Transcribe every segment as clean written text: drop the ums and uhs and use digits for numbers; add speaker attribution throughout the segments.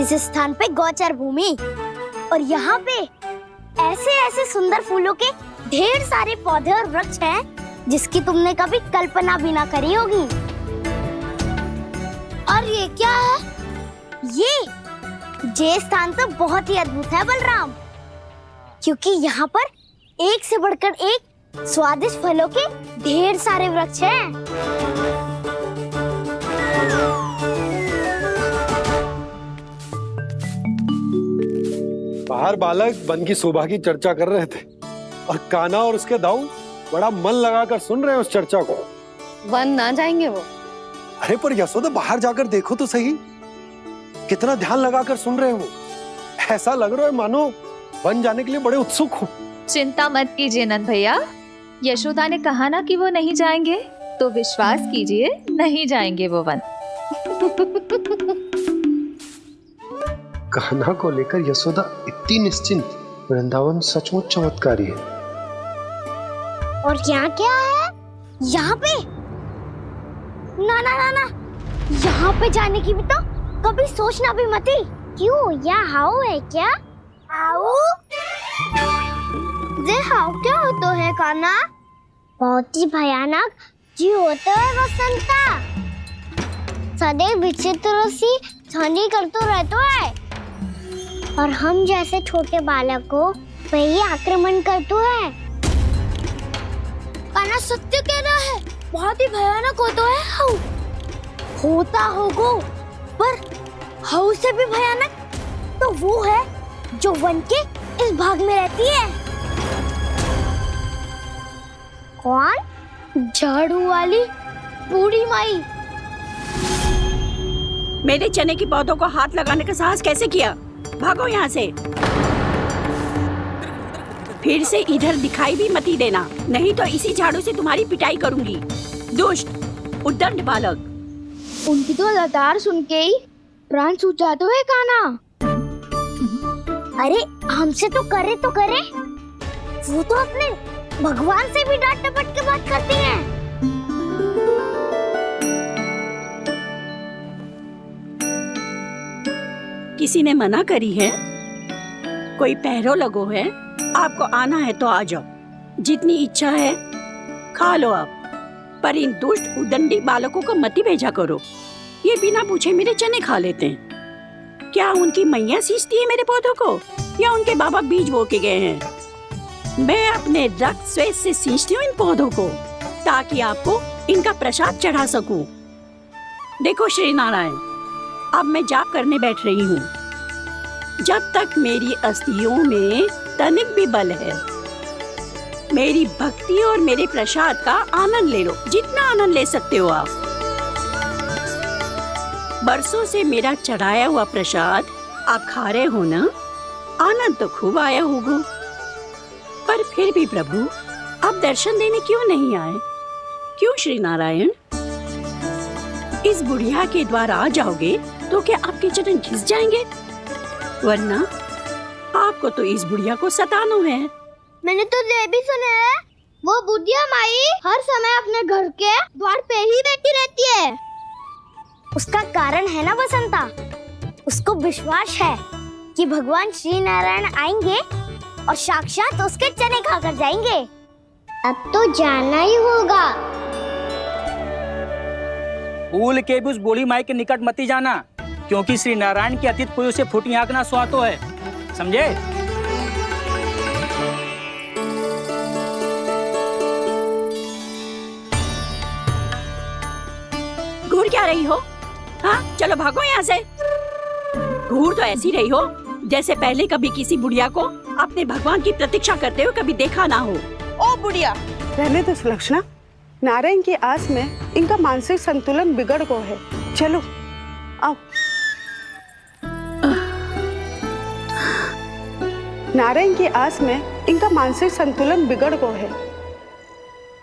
Speaker 1: इस स्थान पे गोचर भूमि और यहाँ पे ऐसे ऐसे सुंदर फूलों के ढेर सारे पौधे और वृक्ष हैं जिसकी तुमने कभी कल्पना भी ना करी होगी। और ये क्या है? ये स्थान तो बहुत ही अद्भुत है बलराम, क्योंकि यहाँ पर एक से बढ़कर एक स्वादिष्ट फलों के ढेर सारे वृक्ष हैं।
Speaker 2: बाहर बालक वन की शोभा की चर्चा कर रहे थे और कान्हा और उसके दाऊ बड़ा मन लगाकर सुन रहे हैं उस चर्चा को।
Speaker 3: वन ना जाएंगे वो?
Speaker 2: अरे पर यशोदा बाहर जाकर देखो तो सही, कितना ध्यान लगाकर सुन रहे हो। ऐसा लग रहा है मानो वन जाने के लिए बड़े उत्सुक हो।
Speaker 3: चिंता मत कीजिए नंद भैया, यशोदा ने कहा ना कि वो नहीं जाएंगे, तो विश्वास कीजिए नहीं जाएंगे वो वन।
Speaker 2: कान्हा को लेकर यशोदा इतनी निश्चिंत, वृंदावन सचमुच चमत्कारी है।
Speaker 1: और यहाँ क्या है? यहाँ पे ना ना ना ना, यहाँ पे जाने की भी तो कभी सोचना भी मत ही। क्यों, यहाँ हाउ है क्या? हाउ? ये हाउ क्या होता है कान्हा? बहुत ही भयानक जी होता है वसंता। सदैव विचित्र सी ध्वनि करते रहता है और हम जैसे छोटे बालक को वही आक्रमण करते हैं। कान्हा सत्य कह रहा है, बहुत ही भयानक होता है हाउ। होता होगा, पर हाउ से भी भयानक तो वो है जो वन के इस भाग में रहती है। कौन? झाड़ू वाली बूढ़ी माई।
Speaker 4: मेरे चने की पौधों को हाथ लगाने का साहस कैसे किया? भागो यहाँ से। फिर से इधर दिखाई भी मत ही देना, नहीं तो इसी झाड़ू से तुम्हारी पिटाई करूंगी। दुष्ट उद्दंड बालक।
Speaker 1: उनकी तो लतार सुन के ही प्राण सूझ जाते हुए कान्हा। अरे हमसे तो करे, वो तो अपने भगवान से भी डांट डपट के बात करती हैं।
Speaker 4: किसी ने मना करी है? कोई पहरो लगो है? आपको आना है तो आ जाओ, जितनी इच्छा है खा लो आप, पर इन दुष्ट उदंडी बालकों को मत ही भेजा करो। ये बिना पूछे मेरे चने खा लेते हैं। क्या उनकी मैया सींचती है मेरे पौधों को, या उनके बाबा बीज बो के गए हैं? मैं अपने रक्त स्वेद से सींचती हूँ इन पौधों को, ताकि आपको इनका प्रसाद चढ़ा सकूं। देखो श्री नारायण, अब मैं जाप करने बैठ रही हूँ। जब तक मेरी अस्थियों में तनिक भी बल है, मेरी भक्ति और मेरे प्रसाद का आनंद ले लो, जितना आनंद ले सकते हो आप। बरसों से मेरा चढ़ाया हुआ प्रसाद आप खा रहे हो ना, आनंद तो खूब आया होगा। पर फिर भी प्रभु, आप दर्शन देने क्यों नहीं आए? क्यों श्री नारायण? इस बुढ़िया के द्वार आ जाओगे तो क्या आपके चरण घिस जाएंगे? वरना आपको तो इस बुढ़िया को सताना है।
Speaker 1: मैंने तो ये भी सुना है, वो बुढ़िया माई हर समय अपने घर के द्वार पे ही बैठी रहती है। उसका कारण है ना बसंता, उसको विश्वास है कि भगवान श्री नारायण आएंगे और साक्षात उसके चने खाकर जाएंगे। अब तो जाना ही होगा।
Speaker 5: भूल के भी उस बूढ़ी माई के निकट मत ही जाना, क्योंकि श्री नारायण की अतीत पुरुष से फूटी आंकना स्वातो है, समझे?
Speaker 4: घूर क्या रही हो? हाँ, चलो भागो यहाँ से। घूर तो ऐसी रही हो जैसे पहले कभी किसी बुढ़िया को अपने भगवान की प्रतीक्षा करते हुए कभी देखा ना हो।
Speaker 6: ओ बुढ़िया, रहने तो सुलक्षणा, नारायण की आस में इनका मानसिक संतुलन बिगड़ गया है। चलो आओ। नारायण की आस में इनका मानसिक संतुलन बिगड़ गया है।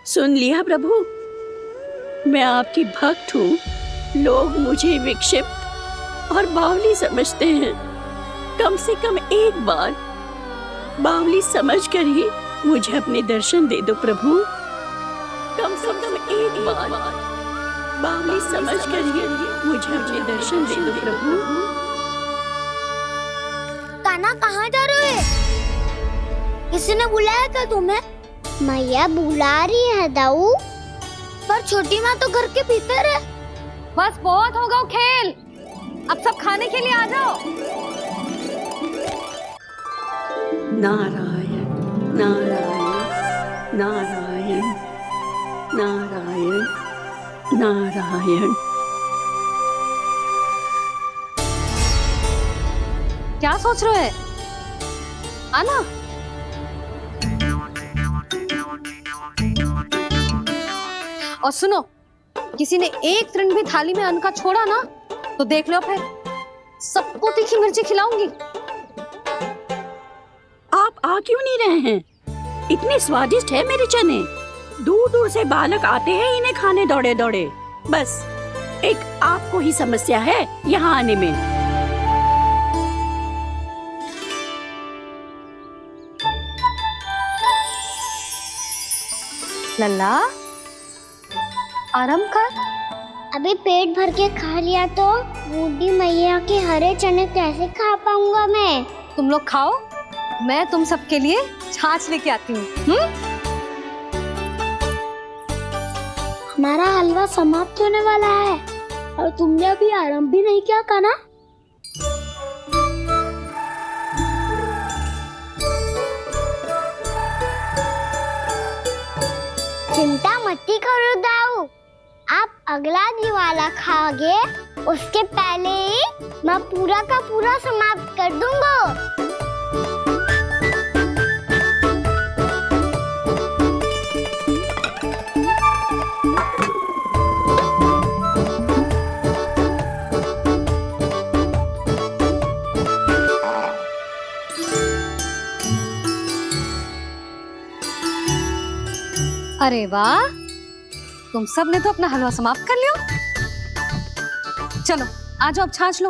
Speaker 4: सुन लिया प्रभु, मैं आपकी भक्त हूँ। लोग मुझे विक्षिप्त और बावली समझते हैं। कम से कम एक बार बावली समझकर ही मुझे अपने दर्शन दे दो प्रभु। कम से कम एक बार बावली समझकर ही मुझे अपने दर्शन दे दो प्रभु।
Speaker 1: कान्हा कहाँ जा रहे हो? किसी ने बुलाया क्या तुम्हें? मैया बुला रही है दाऊ। पर छोटी माँ तो घर के भीतर है।
Speaker 3: बस बहुत होगा वो खेल, अब सब खाने के लिए आ जाओ।
Speaker 4: नारायण नारायण नारायण नारायण नारायण।
Speaker 3: क्या सोच रहे हैं? आना। और सुनो, किसी ने एक तृण भी थाली में अन्न का छोड़ा ना तो देख लो, फिर सबको तीखी मिर्ची खिलाऊंगी।
Speaker 4: आप आ क्यों नहीं रहे हैं? इतने स्वादिष्ट है मेरे चने। दूर दूर से बालक आते हैं इन्हें खाने दौड़े दौड़े। बस एक आपको ही समस्या है यहाँ आने में।
Speaker 3: लल्ला, आराम कर।
Speaker 1: अभी पेट भर के खा लिया तो बूढ़ी मैया के हरे चने कैसे खा पाऊंगा मैं?
Speaker 3: तुम लोग खाओ, मैं तुम सबके लिए छाछ लेके आती हूँ।
Speaker 1: हमारा हलवा समाप्त होने वाला है और तुमने अभी आराम भी नहीं किया कान्हा। चिंता मत करो दाऊ, आप अगला दिवाला खाओगे उसके पहले ही मैं पूरा का पूरा समाप्त कर दूंगा।
Speaker 3: अरे वाह, तुम सब ने तो अपना हलवा समाप्त कर लिया। चलो आ जाओ, अब छाछ लो।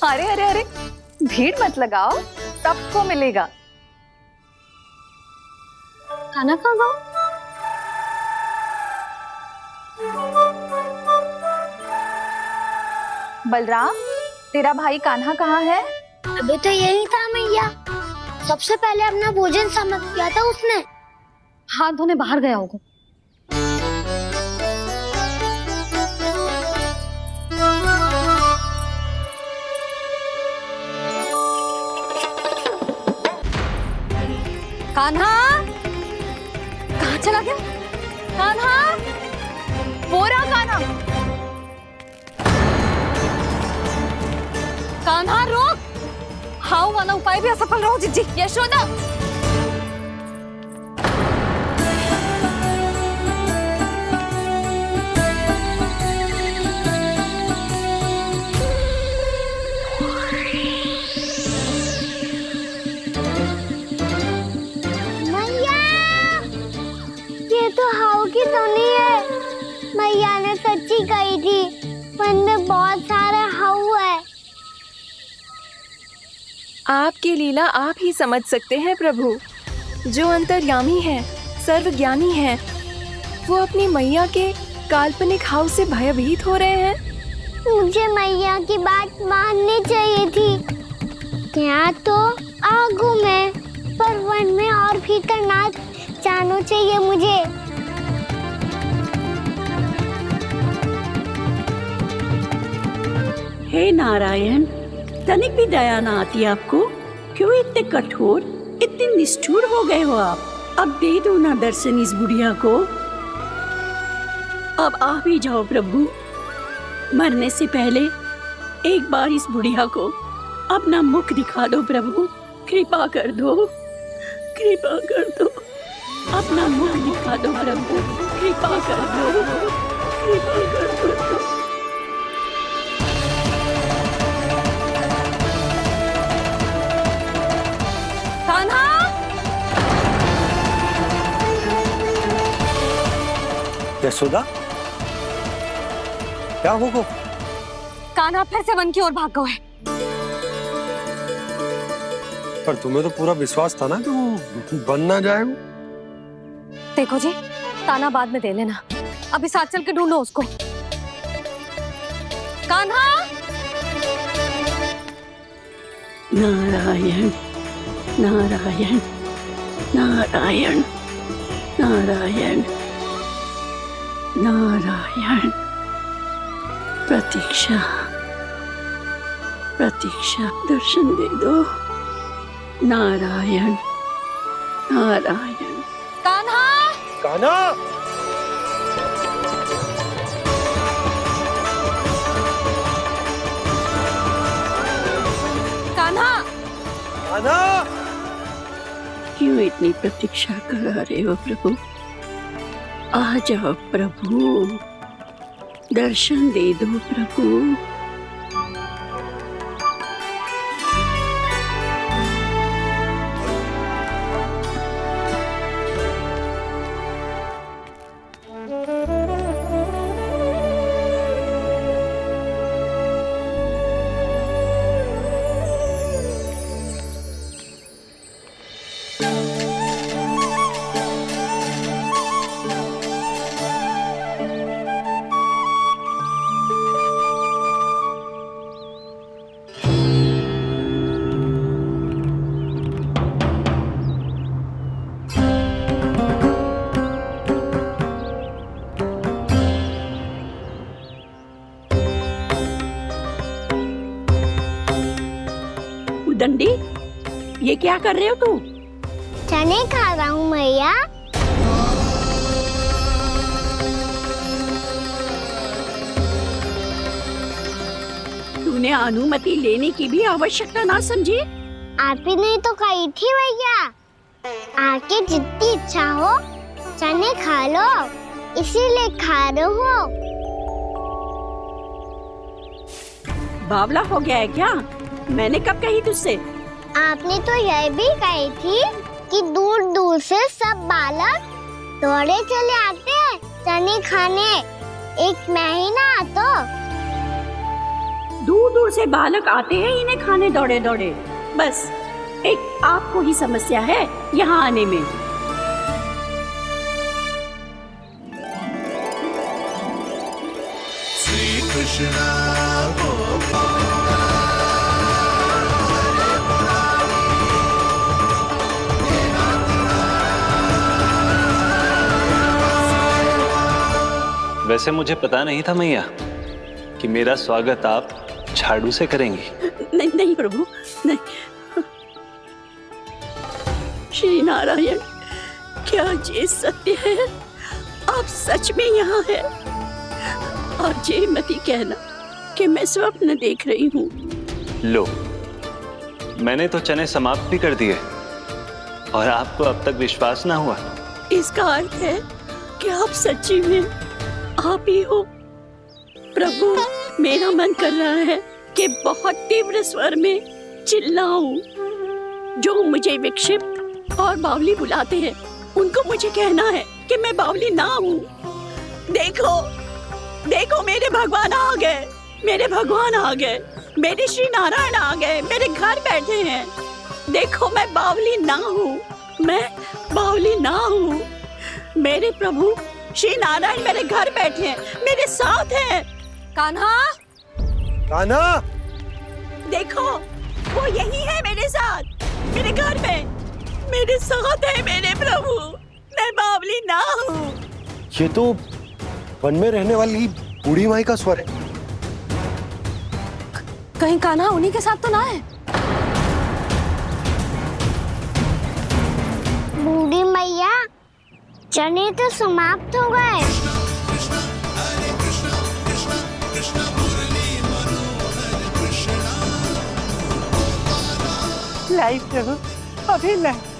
Speaker 3: अरे अरे अरे, भीड़ मत लगाओ, सबको मिलेगा। खाना खा जाओ। बलराम, तेरा भाई कान्हा कहाँ है?
Speaker 1: अभी तो यही था मैया, सबसे पहले अपना भोजन समाप्त किया था उसने।
Speaker 3: हाथ धोने बाहर गया होगा। कान्हा कहाँ चला गया? कान्हा, वो रहा कान्हा। कान्हा रोक, हाउ वाला उपाय भी असफल रहो जिज्जी। यशोदा,
Speaker 1: मैया, ये तो हाउ की धुनी है। मैया ने सच्ची कही थी, वन में बहुत सारे हाउ है।
Speaker 7: आपकी लीला आप ही समझ सकते हैं प्रभु। जो अंतर्यामी है, सर्वज्ञानी है, वो अपनी मैया के काल्पनिक हाव से भयभीत हो रहे हैं।
Speaker 1: मुझे मैया की बात माननी चाहिए थी। यहाँ तो आगू में, पर वन में और भीतर ना जाना चाहिए मुझे।
Speaker 4: हे नारायण, तनिक भी दया ना आती आपको? क्यों इतने कठोर, इतने निष्ठुर हो गए हो आप? अब दे दो ना दर्शन इस बुढ़िया को। अब आ भी जाओ प्रभु। मरने से पहले एक बार इस बुढ़िया को अपना मुख दिखा दो प्रभु। कृपा कर दो, कृपा कर दो। अपना मुख दिखा दो प्रभु, कृपा कर दो, कृपा कर दो।
Speaker 2: यशोदा, क्या होगा?
Speaker 3: कान्हा फिर से वन की ओर भाग गए।
Speaker 2: पर तुम्हें तो पूरा विश्वास था ना कि वो बन ना जाए। वो
Speaker 3: देखो जी, ताना बाद में दे लेना, अभी साथ चल के ढूंढो उसको। कान्हा,
Speaker 4: नारायण नारायण नारायण नारायण नारायण। प्रतीक्षा प्रतीक्षा, दर्शन दे दो। नारायण नारायण।
Speaker 3: कान्हा,
Speaker 2: कान्हा,
Speaker 3: कान्हा,
Speaker 2: कान्हा,
Speaker 4: क्यों इतनी प्रतीक्षा करा रहे हो प्रभु? आ जाओ प्रभु, दर्शन दे दो प्रभु। दंडी, ये क्या कर रहे हो तू?
Speaker 1: चने खा रहा हूँ मैया।
Speaker 4: तूने अनुमति लेने की भी आवश्यकता ना समझी?
Speaker 1: आप ही नहीं तो कही थी भैया, आके जितनी इच्छा हो चने खा लो, इसीलिए खा रहे हो।
Speaker 4: बावला हो गया है क्या? मैंने कब कही तुझसे?
Speaker 1: आपने तो यह भी कही थी कि दूर दूर से सब बालक दौड़े चले आते हैं चने खाने, एक महीना तो
Speaker 4: दूर दूर से बालक आते हैं इन्हें खाने दौड़े दौड़े। बस एक आपको ही समस्या है यहाँ आने में।
Speaker 8: श्री कृष्ण
Speaker 9: वैसे मुझे पता नहीं था मैया कि मेरा स्वागत आप झाड़ू से करेंगी।
Speaker 4: नहीं नहीं प्रभु, नहीं। श्री नारायण, क्या ये सत्य है? आप सच में यहाँ हैं? और ये मती कहना कि मैं स्वप्न देख रही हूँ।
Speaker 9: लो, मैंने तो चने समाप्त भी कर दिए और आपको अब तक विश्वास ना हुआ?
Speaker 4: इसका अर्थ है कि आप सच्ची में आप ही हो। प्रभु, मेरा मन कर रहा है कि बहुत तीव्र स्वर में चिल्लाऊं। जो मुझे विक्षिप्त और बावली बुलाते हैं उनको मुझे कहना है कि मैं बावली ना हूँ। देखो देखो, मेरे भगवान आ गए, मेरे भगवान आ गए, मेरे श्री नारायण आ गए, मेरे घर बैठे हैं। देखो, मैं बावली ना हूँ, मैं बावली ना हूँ। मेरे प्रभु श्री नारायण मेरे घर बैठे हैं, मेरे साथ हैं।
Speaker 3: कान्हा,
Speaker 2: कान्हा,
Speaker 4: देखो, वो यही है मेरे साथ, मेरे घर में, मेरे साथ है मेरे प्रभु। मैं बावली ना हूँ।
Speaker 2: ये तो वन में रहने वाली बूढ़ी माई का स्वर है।
Speaker 3: कहीं कान्हा उन्हीं के साथ तो ना है?
Speaker 1: बूढ़ी मैया, चने तो समाप्त हो गए।
Speaker 6: लाई प्रभु, अभी लाई।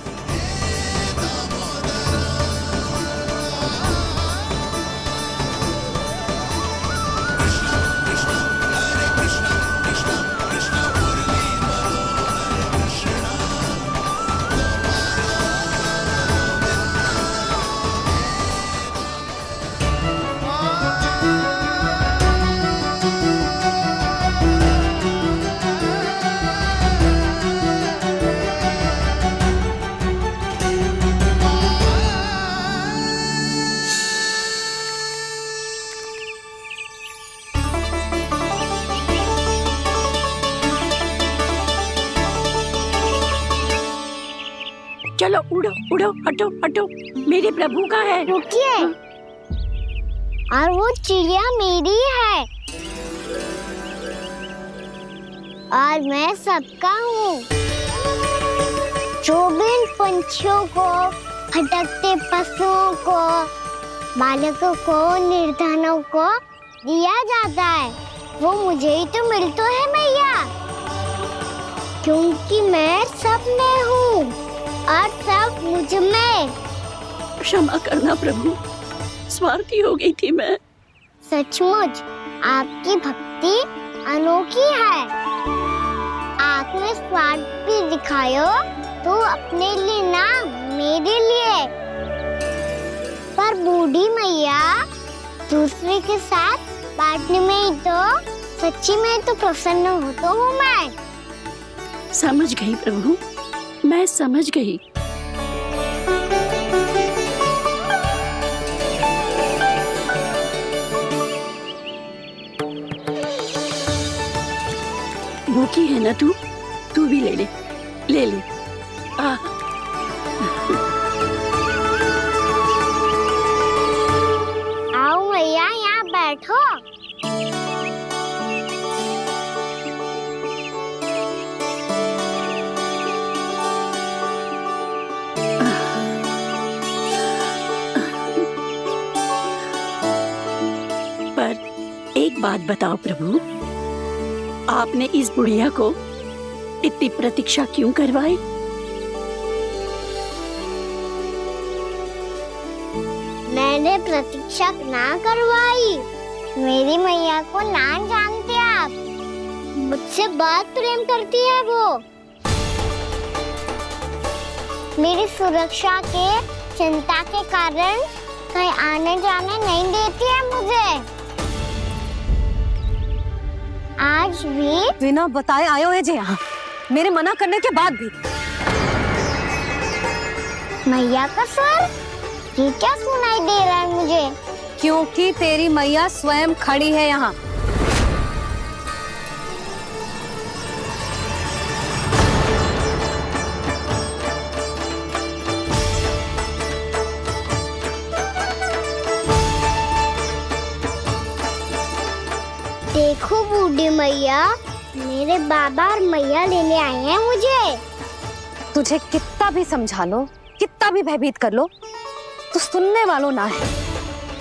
Speaker 4: चलो उड़ो उड़ो, हटो हटो, मेरे प्रभु का है।
Speaker 1: रुकिए, और वो चिड़िया मेरी है और मैं सबका हूँ। जो भी इन पंछियों को, भटकते पशुओं को, बालकों को, निर्धनों को दिया जाता है, वो मुझे ही तो मिलता है मैया, क्योंकि मैं सब में हूँ और सब मुझ में।
Speaker 4: क्षमा करना प्रभु, स्वार्थी हो गई थी मैं।
Speaker 1: सचमुच आपकी भक्ति अनोखी है। आपने स्वार्थ भी दिखायो तो अपने लिए ना, मेरे लिए। पर बूढ़ी मैया दूसरे के साथ बांटने में ही तो सच्ची में तो प्रसन्न होता हूँ मैं।
Speaker 4: समझ गई प्रभु, मैं समझ गई। भूखी है ना तू भी ले ले, ले ले।
Speaker 1: आओ मैया, यहाँ बैठो।
Speaker 4: पर एक बात बताओ प्रभु, आपने इस बुढ़िया को इतनी प्रतीक्षा क्यों करवाई?
Speaker 1: मैंने प्रतीक्षा ना करवाई। मेरी मैया को ना जानते आप, मुझसे बहुत प्रेम करती है वो। मेरी सुरक्षा के चिंता के कारण कहीं आने जाने नहीं देती है मुझे। आज भी
Speaker 3: बिना बताए आयो है जी यहाँ, मेरे मना करने के बाद भी।
Speaker 1: मैया का स्वर, ये क्या सुनाई दे रहा है मुझे?
Speaker 3: क्योंकि तेरी मैया स्वयं खड़ी है यहाँ।
Speaker 1: देखो बूढ़ी मैया, मेरे बाबा और मैया लेने आए हैं मुझे।
Speaker 3: तुझे कितना भी समझा लो, कितना भी भयभीत कर लो, तो सुनने वालों ना है,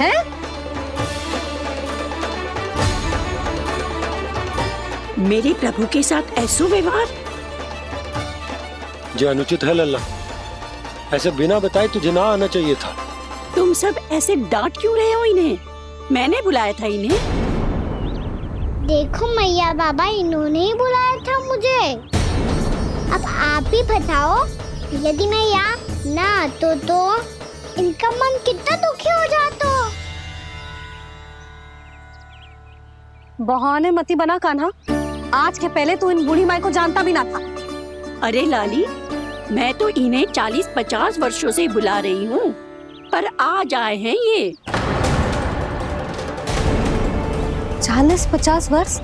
Speaker 3: हैं?
Speaker 4: मेरे प्रभु के साथ ऐसा व्यवहार
Speaker 2: जो अनुचित है लल्ला। ऐसे बिना बताए तुझे ना आना चाहिए था।
Speaker 4: तुम सब ऐसे डांट क्यों रहे हो इन्हें? मैंने बुलाया था इन्हें।
Speaker 1: देखो मैया बाबा, इन्होंने ही बुलाया था मुझे। अब आप ही बताओ, यदि मैं यहाँ ना आतो तो इनका मन कितना दुखी हो जाता।
Speaker 3: बहाने मती बना कान्हा, आज के पहले तू इन बूढ़ी माई को जानता भी ना था।
Speaker 4: अरे लाली, मैं तो इन्हें 40-50 वर्षों से बुला रही हूँ, पर आज आए हैं ये।
Speaker 7: 40-50 वर्ष?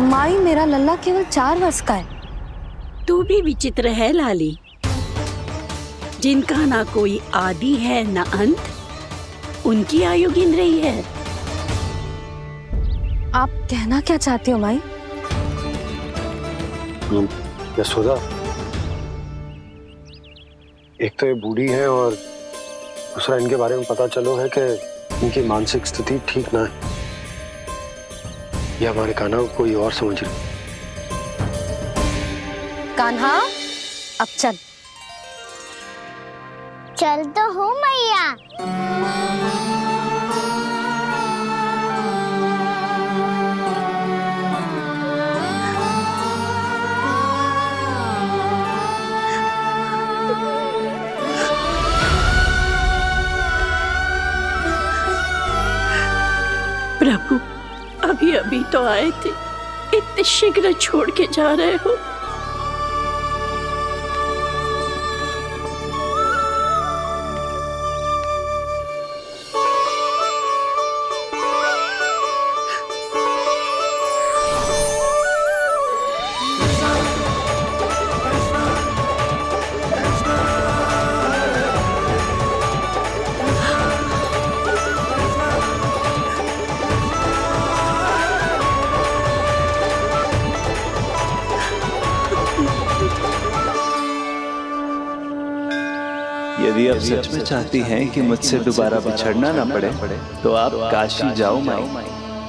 Speaker 7: माई, मेरा लल्ला केवल 4 वर्ष का है।
Speaker 4: तू भी विचित्र है लाली, जिनका ना कोई आदि है ना अंत, उनकी आयु गिन रही है।
Speaker 7: आप कहना क्या चाहती हो माई?
Speaker 2: यशोदा, एक तो ये बूढ़ी है और दूसरा इनके बारे में पता चलो है कि इनकी मानसिक स्थिति ठीक ना है। ये हमारे कान्हा को कोई और समझ रही।
Speaker 3: कान्हा, अब चल।
Speaker 1: चल तो हूँ मैया।
Speaker 4: प्रभु, अभी अभी तो आए थे, इतने शीघ्र छोड़ के जा रहे हो।
Speaker 9: यदि आप सच में चाहती हैं कि मुझसे दोबारा बिछड़ना ना पड़े तो आप काशी जाओ माई।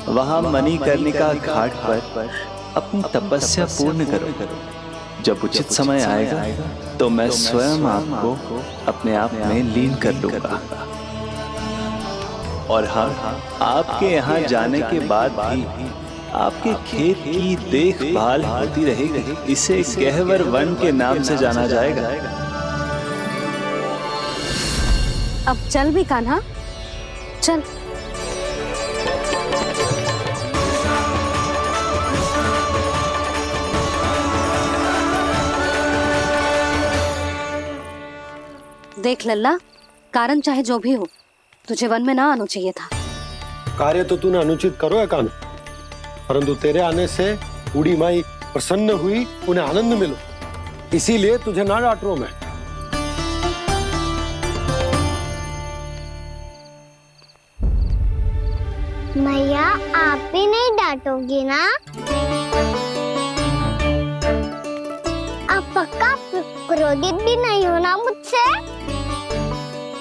Speaker 9: वहां मणिकर्णिका घाट पर अपनी तपस्या पूर्ण करो। जब उचित समय आएगा तो मैं स्वयं आपको अपने आप में लीन कर लूंगा। और हाँ, आपके यहाँ जाने के बाद भी आपके खेत की देखभाल होती रहेगी। इसे गहवर वन के नाम से जाना जाएगा।
Speaker 3: अब चल भी कान्हा, चल। देख लल्ला, कारण चाहे जो भी हो, तुझे वन में ना आना चाहिए था।
Speaker 2: कार्य तो तूने अनुचित करो है कान्हा, परंतु तेरे आने से बूढ़ी माई प्रसन्न हुई, उन्हें आनंद मिलो, इसीलिए तुझे ना डांट रहा हूं मैं।
Speaker 1: मैया आप भी नहीं डांटोगी ना? आप पक्का क्रोधित भी नहीं हो ना मुझसे?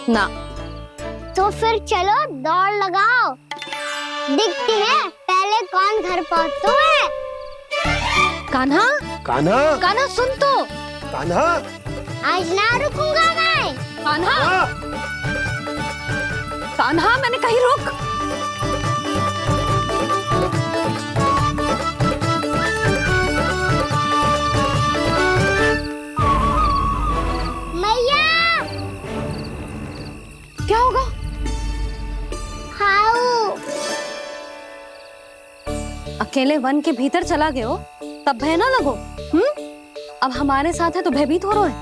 Speaker 3: ना।
Speaker 1: तो फिर चलो दौड़ लगाओ, दिखती है पहले कौन घर पहुंचता है।
Speaker 3: कान्हा,
Speaker 2: कान्हा,
Speaker 3: कान्हा सुन तो।
Speaker 2: कान्हा,
Speaker 1: आज ना रुकूंगा मैं।
Speaker 3: कान्हा, कान्हा, मैंने कहीं रुक।
Speaker 1: मैया,
Speaker 3: क्या होगा?
Speaker 1: हाउ
Speaker 3: अकेले वन के भीतर चला गए हो तब भय ना लगो। अब हमारे साथ है तो भयभीत हो रहे हैं।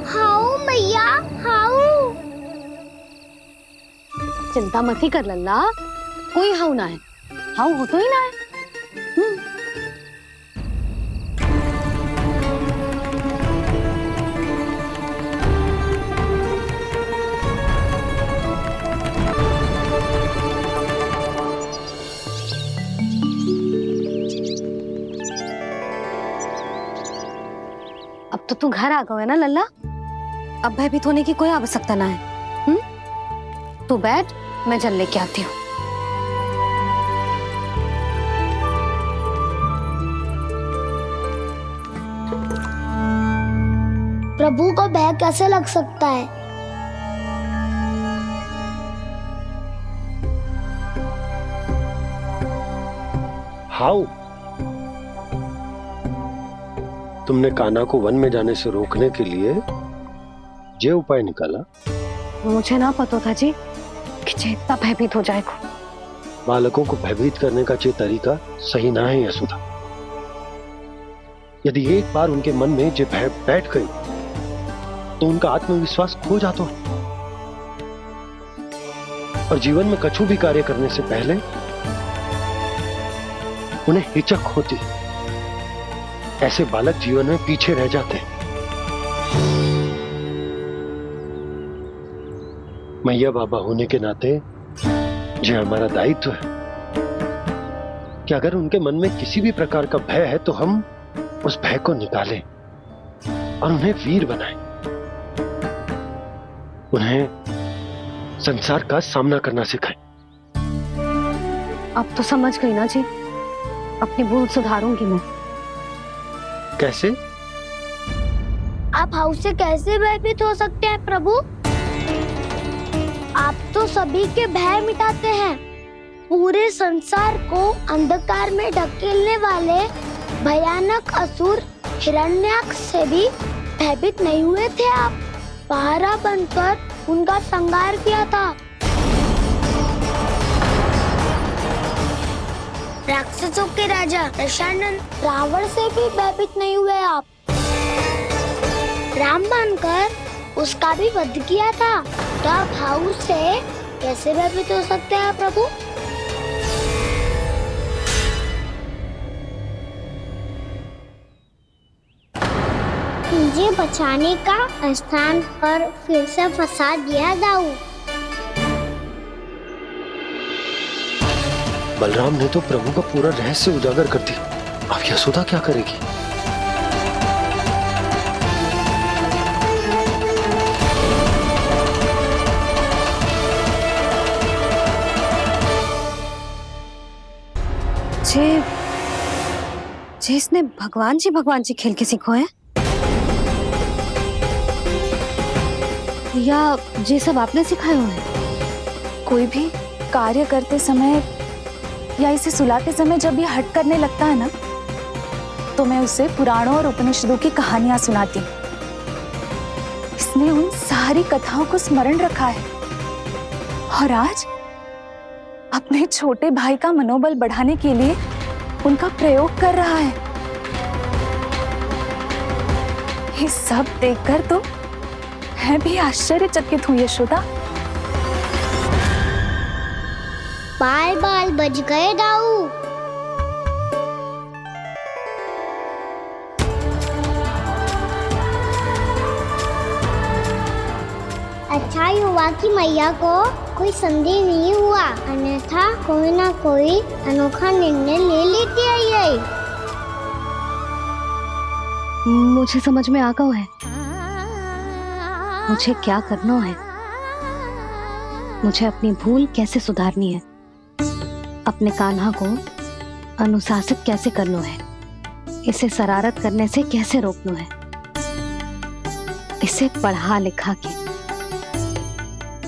Speaker 1: हाउ मैया, हाउ।
Speaker 3: चिंता मत ही कर लल्ला, कोई हाउ ना है। हाउ हो तो ही ना है। अब तो तू घर आ गया है ना लल्ला, अब भयभीत होने की कोई आवश्यकता ना है। तू बैठ, मैं जल लेके आती हूँ।
Speaker 1: प्रभु को भय कैसे लग सकता है?
Speaker 2: हाउ? तुमने कान्हा को वन में जाने से रोकने के लिए ये उपाय निकाला?
Speaker 3: मुझे ना पता था जी कि इतना भयभीत हो जाएगा।
Speaker 2: बालकों को भयभीत करने का ये तरीका सही ना है यशोदा। यदि एक बार उनके मन में ये भय बैठ गई तो उनका आत्मविश्वास खो जाता है और जीवन में कछु भी कार्य करने से पहले उन्हें हिचक होती। ऐसे बालक जीवन में पीछे रह जाते हैं। मैया बाबा होने के नाते यह हमारा दायित्व है कि अगर उनके मन में किसी भी प्रकार का भय है तो हम उस भय को निकालें और उन्हें वीर बनाएं, उन्हें संसार का सामना करना सिखाएं।
Speaker 3: अब तो समझ गई ना जी, अपनी भूल सुधारूंगी मैं।
Speaker 2: कैसे?
Speaker 1: आप हाउ से कैसे भयभीत हो सकते हैं प्रभु? आप तो सभी के भय मिटाते हैं। पूरे संसार को अंधकार में ढकेलने वाले भयानक असुर हिरण्याक्ष से भी भयभीत नहीं हुए थे आप। पहरा बनकर उनका संहार किया था। राक्षसों के राजा दशानन रावण से भी भयभीत नहीं हुए आप। राम बनकर उसका भी वध किया था। तो आप हाउ से कैसे भयभीत हो सकते हैं प्रभु? मुझे बचाने का स्थान पर फिर से फंसा दिया दाऊ।
Speaker 2: बलराम ने तो प्रभु का पूरा रहस्य उजागर कर दिया। अब यशोदा क्या करेगी?
Speaker 3: जे इसने भगवान जी खेल के सीखो है, या ये सब आपने सिखाए हुए हैं?
Speaker 7: कोई भी कार्य करते समय या इसे सुलाते समय जब ये हट करने लगता है ना, तो मैं उसे पुराणों और उपनिषदों की कहानियां सुनाती हूँ। इसने उन सारी कथाओं को स्मरण रखा है और आज अपने छोटे भाई का मनोबल बढ़ाने के लिए उनका प्रयोग कर रहा है। ये सब देखकर तो मैं भी आश्चर्यचकित हूँ यशोदा।
Speaker 1: बाल बज गए दाऊ। अच्छा ही हुआ कि मैया को कोई संदेह नहीं हुआ, अन्यथा कोई ना कोई अनोखा निर्णय ले लेती है ये।
Speaker 3: मुझे समझ में आ गया है मुझे क्या करना है। मुझे अपनी भूल कैसे सुधारनी है, अपने कान्हा को अनुशासित कैसे करना है, इसे शरारत करने से कैसे रोकना है, इसे पढ़ा लिखा के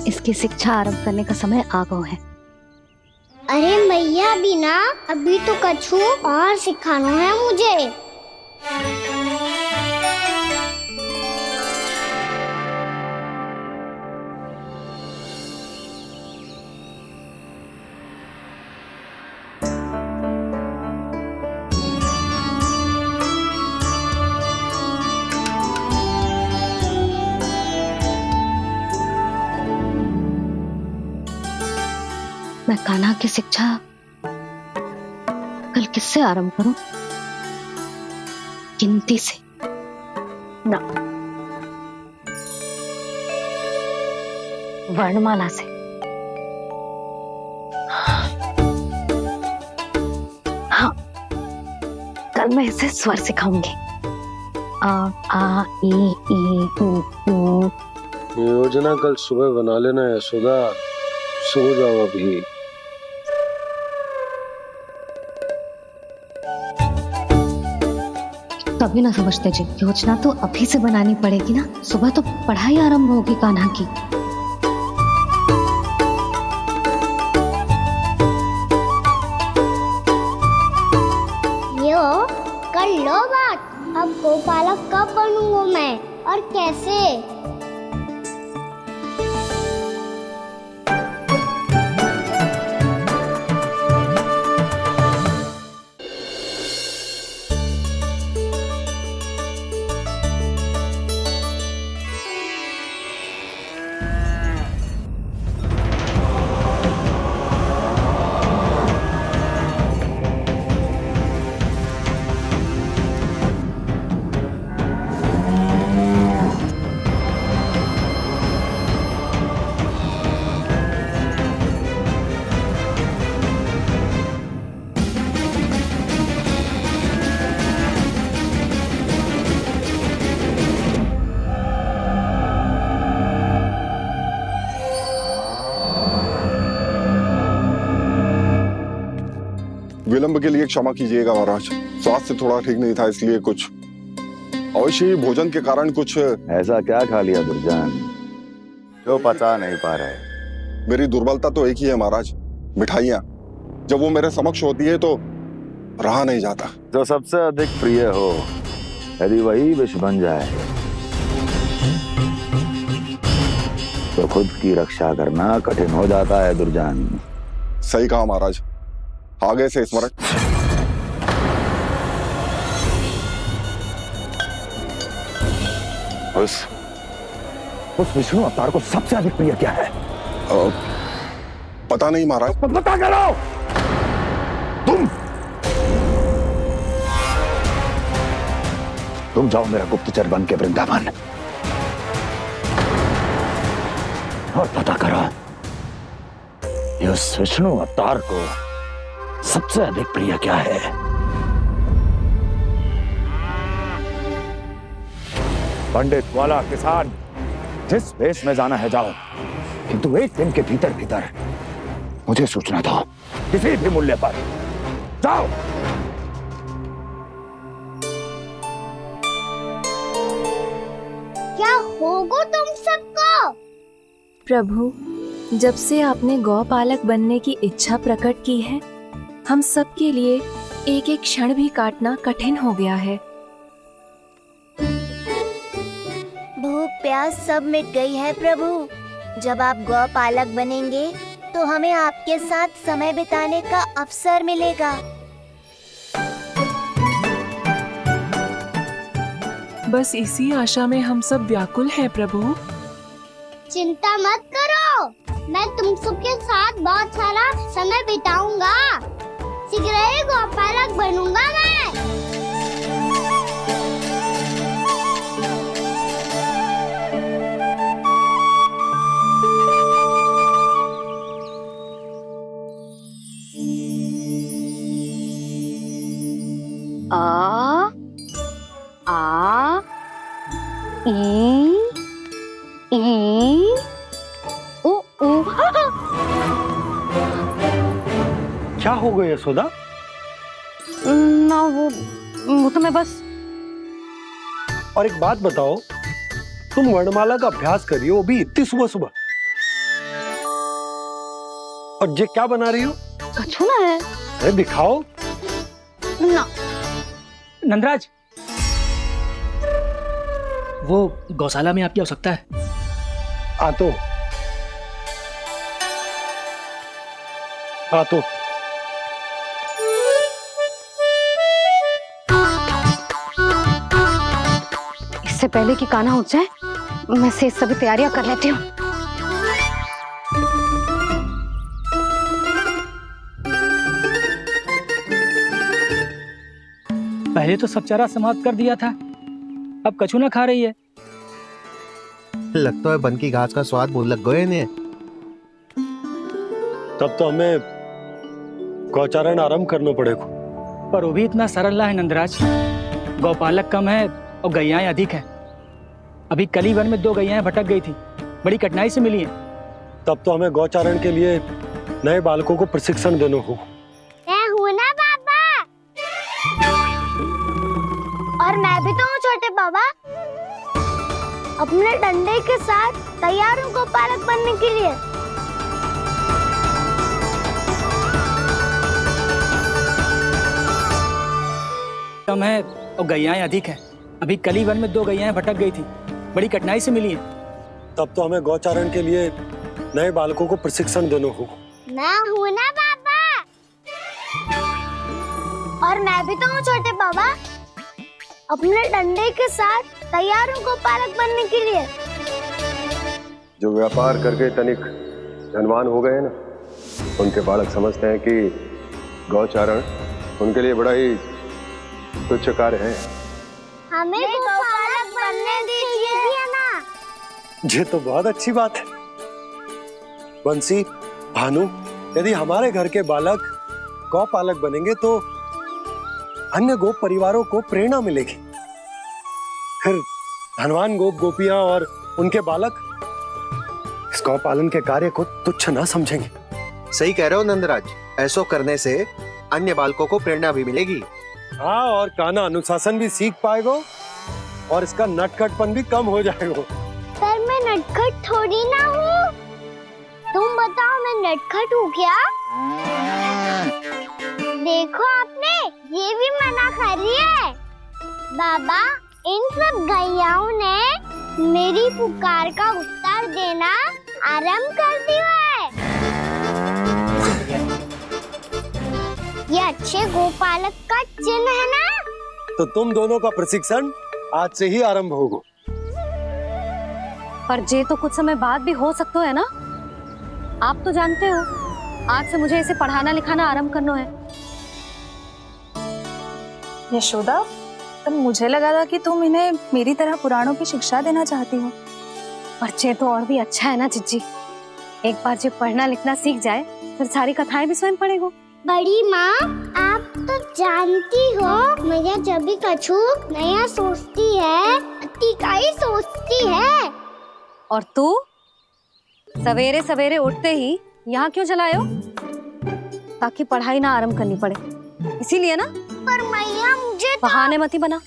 Speaker 3: इसकी शिक्षा आरंभ करने का समय आ गया है।
Speaker 1: अरे मैया बिना अभी तो कछु और सिखाना है मुझे।
Speaker 3: मैं कान्हा की शिक्षा कल किससे आरंभ करूं? गिनती से ना, वर्णमाला से। हाँ, कल मैं इसे स्वर सिखाऊंगी। आ ई ऊ।
Speaker 2: योजना कल सुबह बना लेना यशोदा, सो जाओ अभी।
Speaker 3: तभी ना समझते जी, योजना तो अभी से बनानी पड़ेगी ना। सुबह तो पढ़ाई आरंभ होगी कान्हा की।
Speaker 1: यो कर लो बात। अब गोपालक कब बनूंगा मैं और कैसे?
Speaker 8: विलंब के लिए क्षमा कीजिएगा महाराज, स्वास्थ्य थोड़ा ठीक नहीं था, इसलिए कुछ अवश्य ही भोजन के कारण कुछ।
Speaker 10: ऐसा क्या खा लिया दुर्जन जो पता नहीं पा रहे?
Speaker 8: मेरी दुर्बलता तो एक ही है महाराज, मिठाइयाँ। जब वो मेरे समक्ष होती है तो रहा नहीं जाता।
Speaker 10: जो सबसे अधिक प्रिय हो, यदि वही विष बन जाए तो खुद की रक्षा करना कठिन हो जाता है दुर्जन।
Speaker 8: सही कहा महाराज, आगे से स्मरण।
Speaker 10: उस विष्णु अवतार को सबसे अधिक प्रिय क्या है?
Speaker 8: पता नहीं महाराज।
Speaker 10: पता करो। तुम जाओ मेरा गुप्तचर बन के वृंदावन और पता करो उस विष्णु अवतार को सबसे अधिक प्रिय क्या है। पंडित वाला किसान जिस वेश में जाना है जाओ, किंतु एक दिन के भीतर भीतर मुझे सूचना दो, किसी भी मूल्य पर
Speaker 2: जाओ।
Speaker 1: क्या होगा तुम सबको?
Speaker 7: प्रभु, जब से आपने गौपालक बनने की इच्छा प्रकट की है, हम सब के लिए एक एक क्षण भी काटना कठिन हो गया है।
Speaker 1: भूख प्यास सब मिट गई है प्रभु। जब आप गौपालक बनेंगे तो हमें आपके साथ समय बिताने का अवसर मिलेगा।
Speaker 7: बस इसी आशा में हम सब व्याकुल हैं प्रभु।
Speaker 1: चिंता मत करो, मैं तुम सबके साथ बहुत सारा समय बिताऊंगा। शीघ्र ही गौपालक बनूंगा मैं।
Speaker 3: आ आ ई उ उ।
Speaker 2: क्या हो गया यशोदा?
Speaker 3: ना वो तो मैं बस।
Speaker 2: और एक बात बताओ, तुम वर्णमाला का अभ्यास कर रही हो, वो भी इतनी सुबह सुबह, और ये क्या बना रही हो?
Speaker 3: कछु ना है।
Speaker 2: अरे दिखाओ
Speaker 3: ना।
Speaker 5: नंदराज, वो गौशाला में आपकी आवश्यकता है।
Speaker 2: आ तो
Speaker 3: इससे पहले कि कान्हा उठ जाए, मैं से सभी तैयारियां कर लेती हूँ।
Speaker 5: पहले तो सब चारा समाप्त कर दिया था, अब कछु ना खा रही है।
Speaker 11: लगता है बन की घास का स्वाद बहुत लग गए ने।
Speaker 2: तब तो हमें गौचारण आरंभ करना पड़ेगा।
Speaker 5: पर वो भी इतना सरल है नंदराज। गौपालक कम है और गैयाएं अधिक है। अभी कली वन में 2 गैयाएं भटक गई थी, बड़ी कठिनाई से मिली है।
Speaker 2: तब तो हमें गौचारण के लिए नए बालकों को प्रशिक्षण देना होगा।
Speaker 1: मैं हूँ ना बाबा, और मैं भी तो हूँ छोटे बाबा। अपने डंडे के साथ तैयार हूँ गौपालक बनने के लिए।
Speaker 5: कम है और गैयाएं अधिक है। अभी कली वन में 2 गैयाएं भटक गई थी, बड़ी कठिनाई से मिली है।
Speaker 2: तब तो हमें गौचारण के लिए नए बालकों को प्रशिक्षण देना होगा।
Speaker 1: मैं हूँ ना बाबा, और मैं भी तो हूँ छोटे बाबा। अपने डंडे के साथ तैयार हूँ गौपालक बनने के लिए।
Speaker 2: जो व्यापार करके तनिक धनवान हो गए ना, उनके बालक समझते हैं कि गौचारण उनके लिए बड़ा ही तुच्छ कार्य है।
Speaker 1: हमें गौपालक बनने दीजिए ना।
Speaker 2: ये तो बहुत अच्छी बात है। बंसी, भानु, यदि हमारे घर के बालक गौपालक बनेंगे तो अन्य गोप परिवारों को प्रेरणा मिलेगी। फिर धनवान गोप गोपियां और उनके बालक इस गौपालन के कार्य को तुच्छ ना समझेंगे।
Speaker 11: सही कह रहे हो नंदराज, ऐसा करने से अन्य बालकों को प्रेरणा भी मिलेगी।
Speaker 2: हाँ, और कान्हा अनुशासन भी सीख पाएगा और इसका नटखटपन भी कम हो जाएगा।
Speaker 1: पर मैं नटखट थोड़ी ना हूँ। तुम बताओ, मैं नटखट हूँ क्या? देखो आपने ये भी मना कर रही है। बाबा, इन सब गैयाओं ने मेरी पुकार का उत्तर देना आरंभ कर दिया है। ये अच्छे गोपालक का चिन्ह है ना?
Speaker 2: तो तुम दोनों का प्रशिक्षण आज से ही आरंभ होगा।
Speaker 3: पर जे तो कुछ समय बाद भी हो सकता है ना। आप तो जानते हो, आज से मुझे इसे पढ़ाना लिखाना आरंभ करना है।
Speaker 7: यशोदा, तब मुझे लगा था कि तुम इन्हें मेरी तरह पुराणों की शिक्षा देना चाहती हो।
Speaker 3: पर जे तो और भी अच्छा है ना जिज्जी। एक बार जो पढ़ना लिखना सीख जाए, फिर सारी कथाएं भी स्वयं पढ़ेगा।
Speaker 1: बड़ी माँ, आप तो जानती हो मैया जब भी कछु नया सोचती है, अतिका ही सोचती है।
Speaker 3: और तू सवेरे सवेरे उठते ही यहाँ क्यों चलाए हो? ताकि पढ़ाई ना आरंभ करनी पड़े। इसीलिए ना।
Speaker 1: पर मैया मुझे
Speaker 3: बहाने मत ही बना।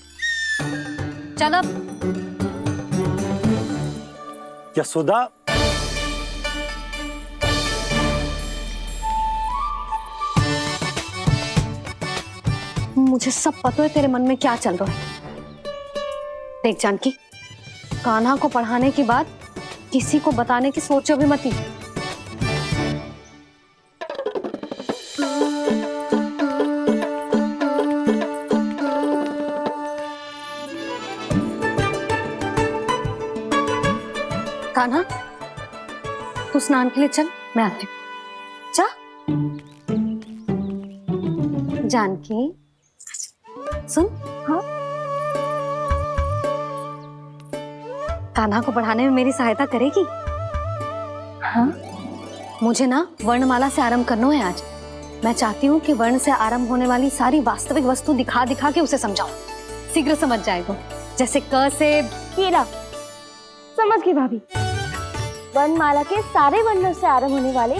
Speaker 3: चल अब।
Speaker 2: यशोदा,
Speaker 3: मुझे सब पता है तेरे मन में क्या चल रहा है। देख जानकी, कान्हा को पढ़ाने के बाद किसी को बताने की सोचो भी मत ही। कान्हा, तू स्नान के लिए चल, मैं आती हूँ। जा। जानकी सुन। हाँ, कान्हा को पढ़ाने में मेरी सहायता करेगी? हाँ, मुझे ना वर्णमाला से आरंभ करना है आज। मैं चाहती हूँ कि वर्ण से आरंभ होने वाली सारी वास्तविक वस्तु दिखा दिखा के उसे समझाऊं। शीघ्र समझ जाएगा। जैसे क से
Speaker 1: कीड़ा। समझ गई भाभी। वर्णमाला के सारे वर्णों से आरंभ होने वाले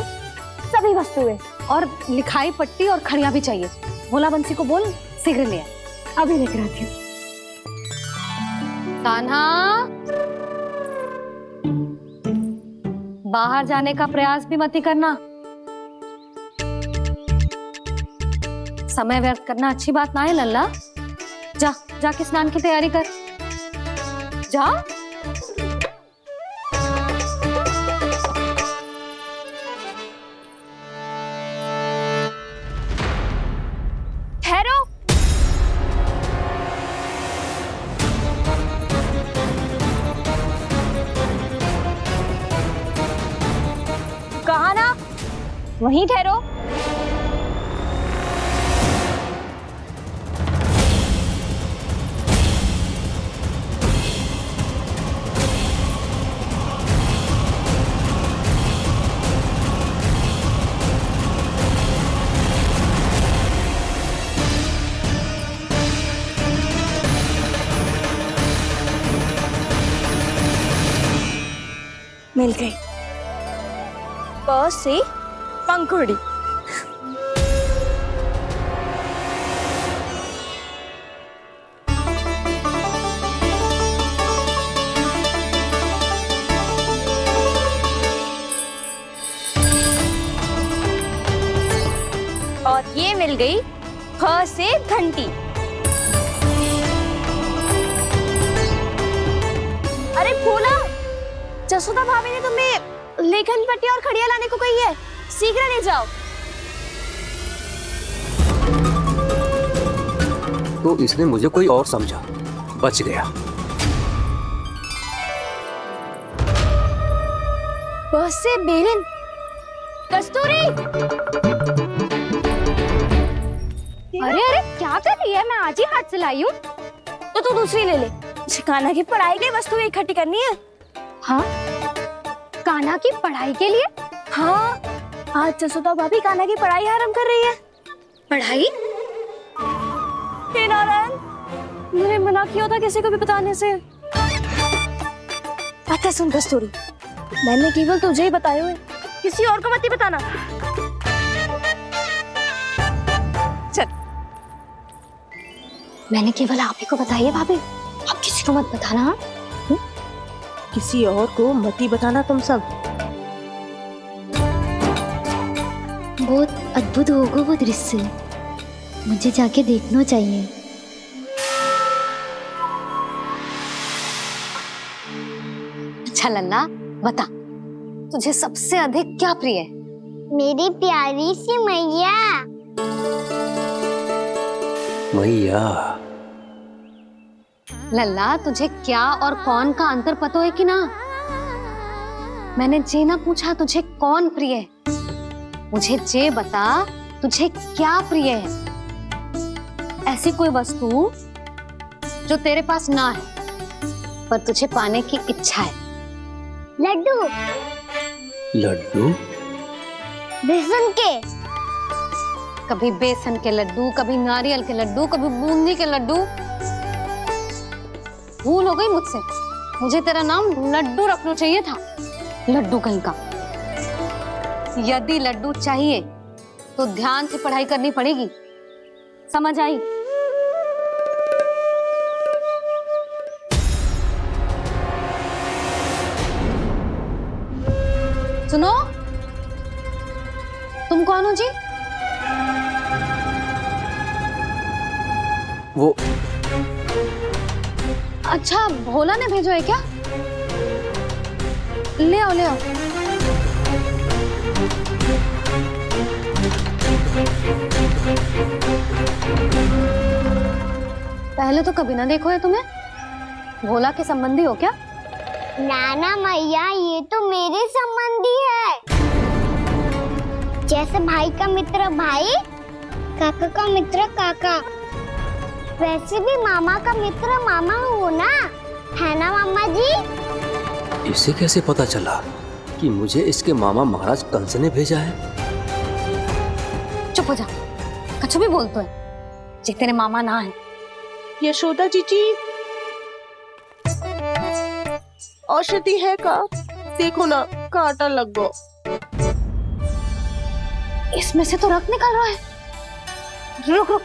Speaker 1: सभी वस्तुएं
Speaker 3: और लिखाई पट्टी और खड़िया भी चाहिए। भोला बंसी को बोल शीघ्र ले आए।
Speaker 1: अभी लेकर आती हूँ।
Speaker 3: कान्हा, बाहर जाने का प्रयास भी मत ही करना। समय व्यर्थ करना अच्छी बात ना है लल्ला। जा, जाके स्नान की तैयारी कर। जा।
Speaker 1: ठहरो। कहा ना, वहीं ठहरो। मिल गई। प से पंखुड़ी। और ये मिल गई ख से घंटी। अरे भोला, जसोदा भाभी ने तुम्हें लेखन पट्टी और खड़िया लाने को कही है, शीघ्र ले जाओ।
Speaker 11: तो इसने मुझे कोई और समझा, बच गया।
Speaker 1: बस से बेलन। कस्तूरी। अरे अरे क्या कर रही है? मैं आज ही हाथ से लाई हूँ। तो तू दूसरी ले ले। कान्हा की पढ़ाई के लिए वस्तु इकट्ठी करनी है। हाँ, कान्हा की पढ़ाई के लिए? हाँ, आज जसोदा भाभी कान्हा की पढ़ाई आरंभ कर रही है। पढ़ाई? हे नारायण, मैंने मना किया था किसी को भी बताने से। अच्छा सुन कस्तूरी, मैंने केवल तुझे ही बताए हुए, किसी और को मत ही बताना। चल। मैंने केवल आप ही को बताई है भाभी, आप किसी को मत बताना।
Speaker 12: किसी और को मत ही बताना तुम सब।
Speaker 1: बहुत अद्भुत होगा वो दृश्य, मुझे जाके देखना चाहिए।
Speaker 3: अच्छा लल्ला, बता तुझे सबसे अधिक क्या प्रिय है?
Speaker 1: मेरी प्यारी सी मैया।
Speaker 11: मैया।
Speaker 3: लल्ला, तुझे क्या और कौन का अंतर पता है कि ना? मैंने जे ना पूछा तुझे कौन प्रिय है, मुझे जे बता तुझे क्या प्रिय है। ऐसी कोई वस्तु जो तेरे पास ना है पर तुझे पाने की इच्छा है।
Speaker 1: लड्डू।
Speaker 11: लड्डू?
Speaker 1: बेसन के।
Speaker 3: कभी बेसन के लड्डू, कभी नारियल के लड्डू, कभी बूंदी के लड्डू। भूल हो गई मुझसे, मुझे तेरा नाम लड्डू रखना चाहिए था। लड्डू कहीं का। यदि लड्डू चाहिए तो ध्यान से पढ़ाई करनी पड़ेगी, समझ आई? सुनो, तुम कौन हो जी?
Speaker 13: वो
Speaker 3: अच्छा, भोला ने भेजो है क्या? ले आओ, ले आओ। पहले तो कभी ना देखो है तुम्हें। भोला के संबंधी हो क्या?
Speaker 1: नाना मैया, ये तो मेरे संबंधी है। जैसे भाई का मित्र भाई, काका का मित्र काका, वैसे भी मामा का मित्र मामा हो ना, है ना मामा जी?
Speaker 13: इसे कैसे पता चला कि मुझे इसके मामा महाराज कंस ने भेजा है?
Speaker 3: चुप हो जा, कछु भी बोलते है जे तेरे मामा ना है।
Speaker 12: यशोदा जीजी, औषधि है का? देखो ना, कांटा लग गो।
Speaker 3: इसमें से तो रक्त निकल रहा है। रुक रुक,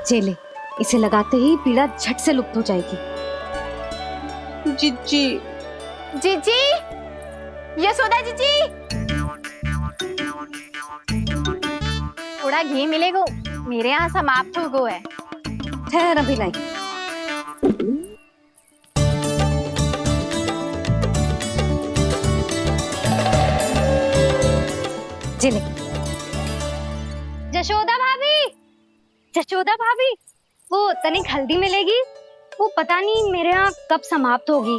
Speaker 3: चले, इसे लगाते ही पीड़ा झट से लुप्त हो जाएगी।
Speaker 12: जीजी,
Speaker 7: जीजी, यशोदा जीजी, थोड़ा घी मिलेगा? मेरे यहाँ समाप्त हो गया है।
Speaker 3: ठहर, अभी नहीं। जिले,
Speaker 1: जशोदा भाभी, जशोदा भाभी, वो तनिक हल्दी मिलेगी? वो पता नहीं मेरे यहाँ कब समाप्त होगी।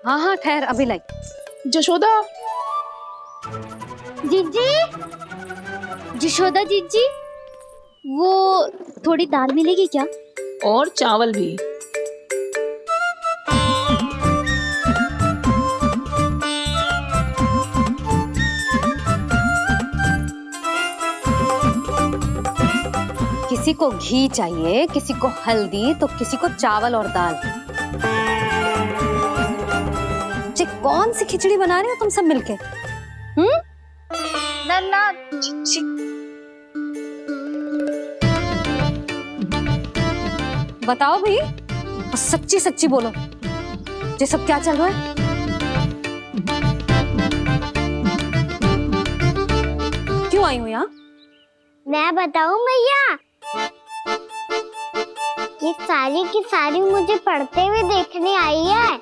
Speaker 3: हाँ हाँ, ठहर, अभी लाई।
Speaker 12: जशोदा,
Speaker 1: जीजी, जशोदा जीजी, वो थोड़ी दाल मिलेगी क्या?
Speaker 12: और चावल भी।
Speaker 3: किसी को घी चाहिए, किसी को हल्दी, तो किसी को चावल और दाल। जी, कौन सी खिचड़ी बना रहे हो तुम सब मिलके?
Speaker 1: नन्ना,
Speaker 3: बताओ भाई, और सच्ची सच्ची बोलो, ये सब क्या चल रहा है? क्यों आई हो यहाँ?
Speaker 1: मैं बताऊं भैया, ये सारी की सारी मुझे पढ़ते हुए देखने आई है।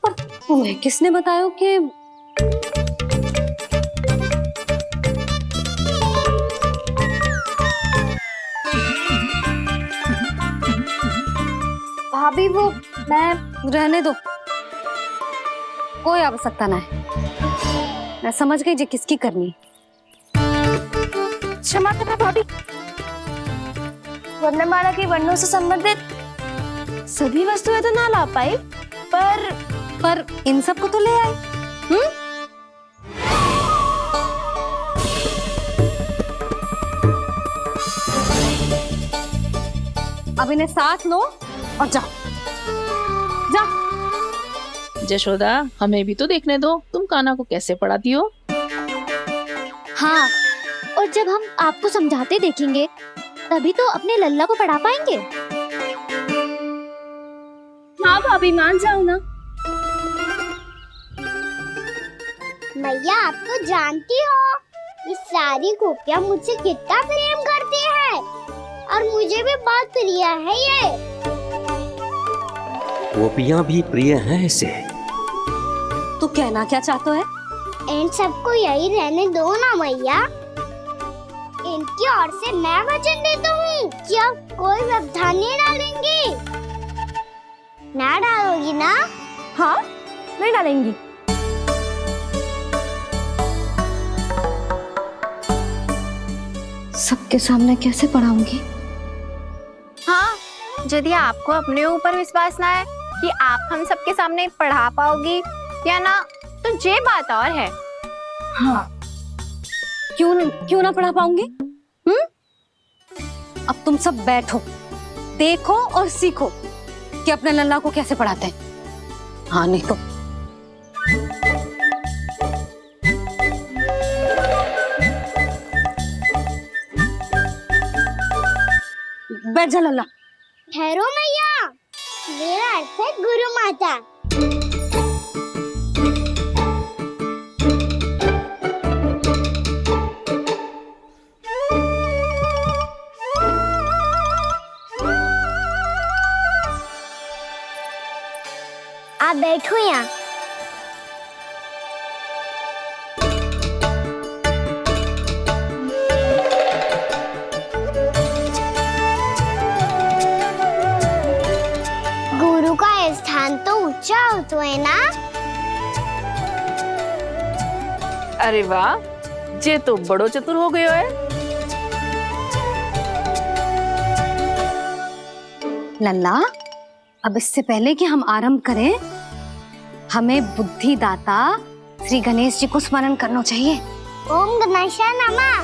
Speaker 3: पर तुम्हें किसने बताया कि भाभी? वो मैं रहने दो, कोई आवश्यकता ना है। मैं समझ गई जी किसकी करनी।
Speaker 7: क्षमा करना भाभी, वर्णमाला के वर्णों से संबंधित सभी वस्तुएं तो ना ला पाई,
Speaker 3: पर इन सब को तो ले आए। अब इन्हें साथ लो और जाओ, जा।
Speaker 12: जशोदा, हमें भी तो देखने दो, तुम कान्हा को कैसे पढ़ाती हो।
Speaker 1: हाँ, और जब हम आपको समझाते देखेंगे तभी तो अपने लल्ला को पढ़ा पाएंगे।
Speaker 7: हाँ भाभी, मान जाओ ना।
Speaker 1: मैया, आप तो जानती हो ये सारी गोपियां मुझसे कितना प्रेम करती है, और मुझे भी बहुत प्रिय है ये।
Speaker 13: गोपियां भी प्रिय हैं इसे।
Speaker 3: तू कहना क्या चाहते है?
Speaker 1: इन सबको यही रहने दो ना मैया। इनकी ओर से मैं वचन देता हूँ कि अब कोई व्यवधान नहीं डालेंगी। ना डालोगी ना?
Speaker 7: हाँ, नहीं डालेंगी।
Speaker 3: सबके सामने कैसे पढ़ाऊंगी?
Speaker 7: हाँ, यदि आपको अपने ऊपर विश्वास ना है कि आप हम सबके सामने पढ़ा पाओगी या ना
Speaker 1: तो ये बात और है।
Speaker 3: हाँ, क्यों ना पढ़ा पाऊंगी? अब तुम सब बैठो, देखो और सीखो कि अपने लल्ला को कैसे पढ़ाते हैं। हाँ नहीं तो बैठ जा लल्ला।
Speaker 1: ठहरो मैया, मेरा अर्थ है गुरु माता। आप बैठो यहाँ। गुरु का स्थान तो ऊंचा होता है ना।
Speaker 12: अरे वाह, जे तो बड़ो चतुर हो गयो है।
Speaker 3: लल्ला, अब इससे पहले कि हम आरंभ करें, हमें बुद्धिदाता श्री गणेश जी को स्मरण करना चाहिए।
Speaker 1: ओम गणेशाय नमः।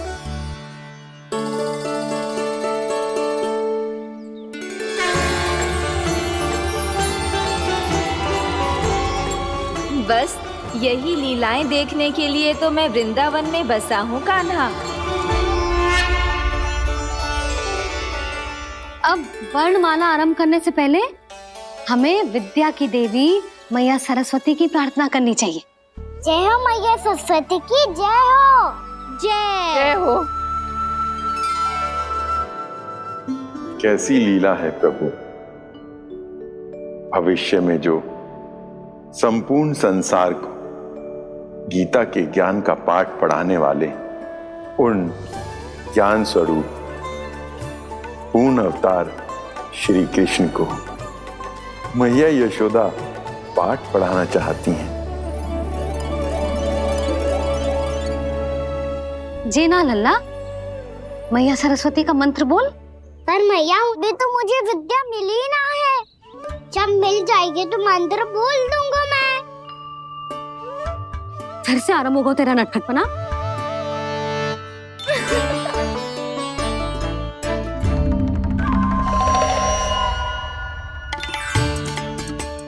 Speaker 7: बस यही लीलाएं देखने के लिए तो मैं वृंदावन में बसा हूँ कान्हा।
Speaker 3: अब वर्णमाला आरंभ करने से पहले हमें विद्या की देवी मैया सरस्वती की प्रार्थना करनी चाहिए।
Speaker 1: जय हो मैया सरस्वती की जय हो।
Speaker 12: जय हो।
Speaker 8: कैसी लीला है प्रभु। भविष्य में जो संपूर्ण संसार को गीता के ज्ञान का पाठ पढ़ाने वाले उन ज्ञान स्वरूप पूर्ण अवतार श्री कृष्ण को मैया यशोदा पाठ पढ़ाना चाहती हैं।
Speaker 3: जी ना लल्ला, मैया सरस्वती का मंत्र बोल।
Speaker 1: पर मैया अभी तो मुझे विद्या मिली ना है। जब मिल जाएगी तो मंत्र बोल दूंगा मैं।
Speaker 3: फिर से आरंभ होगा तेरा नटखटपना।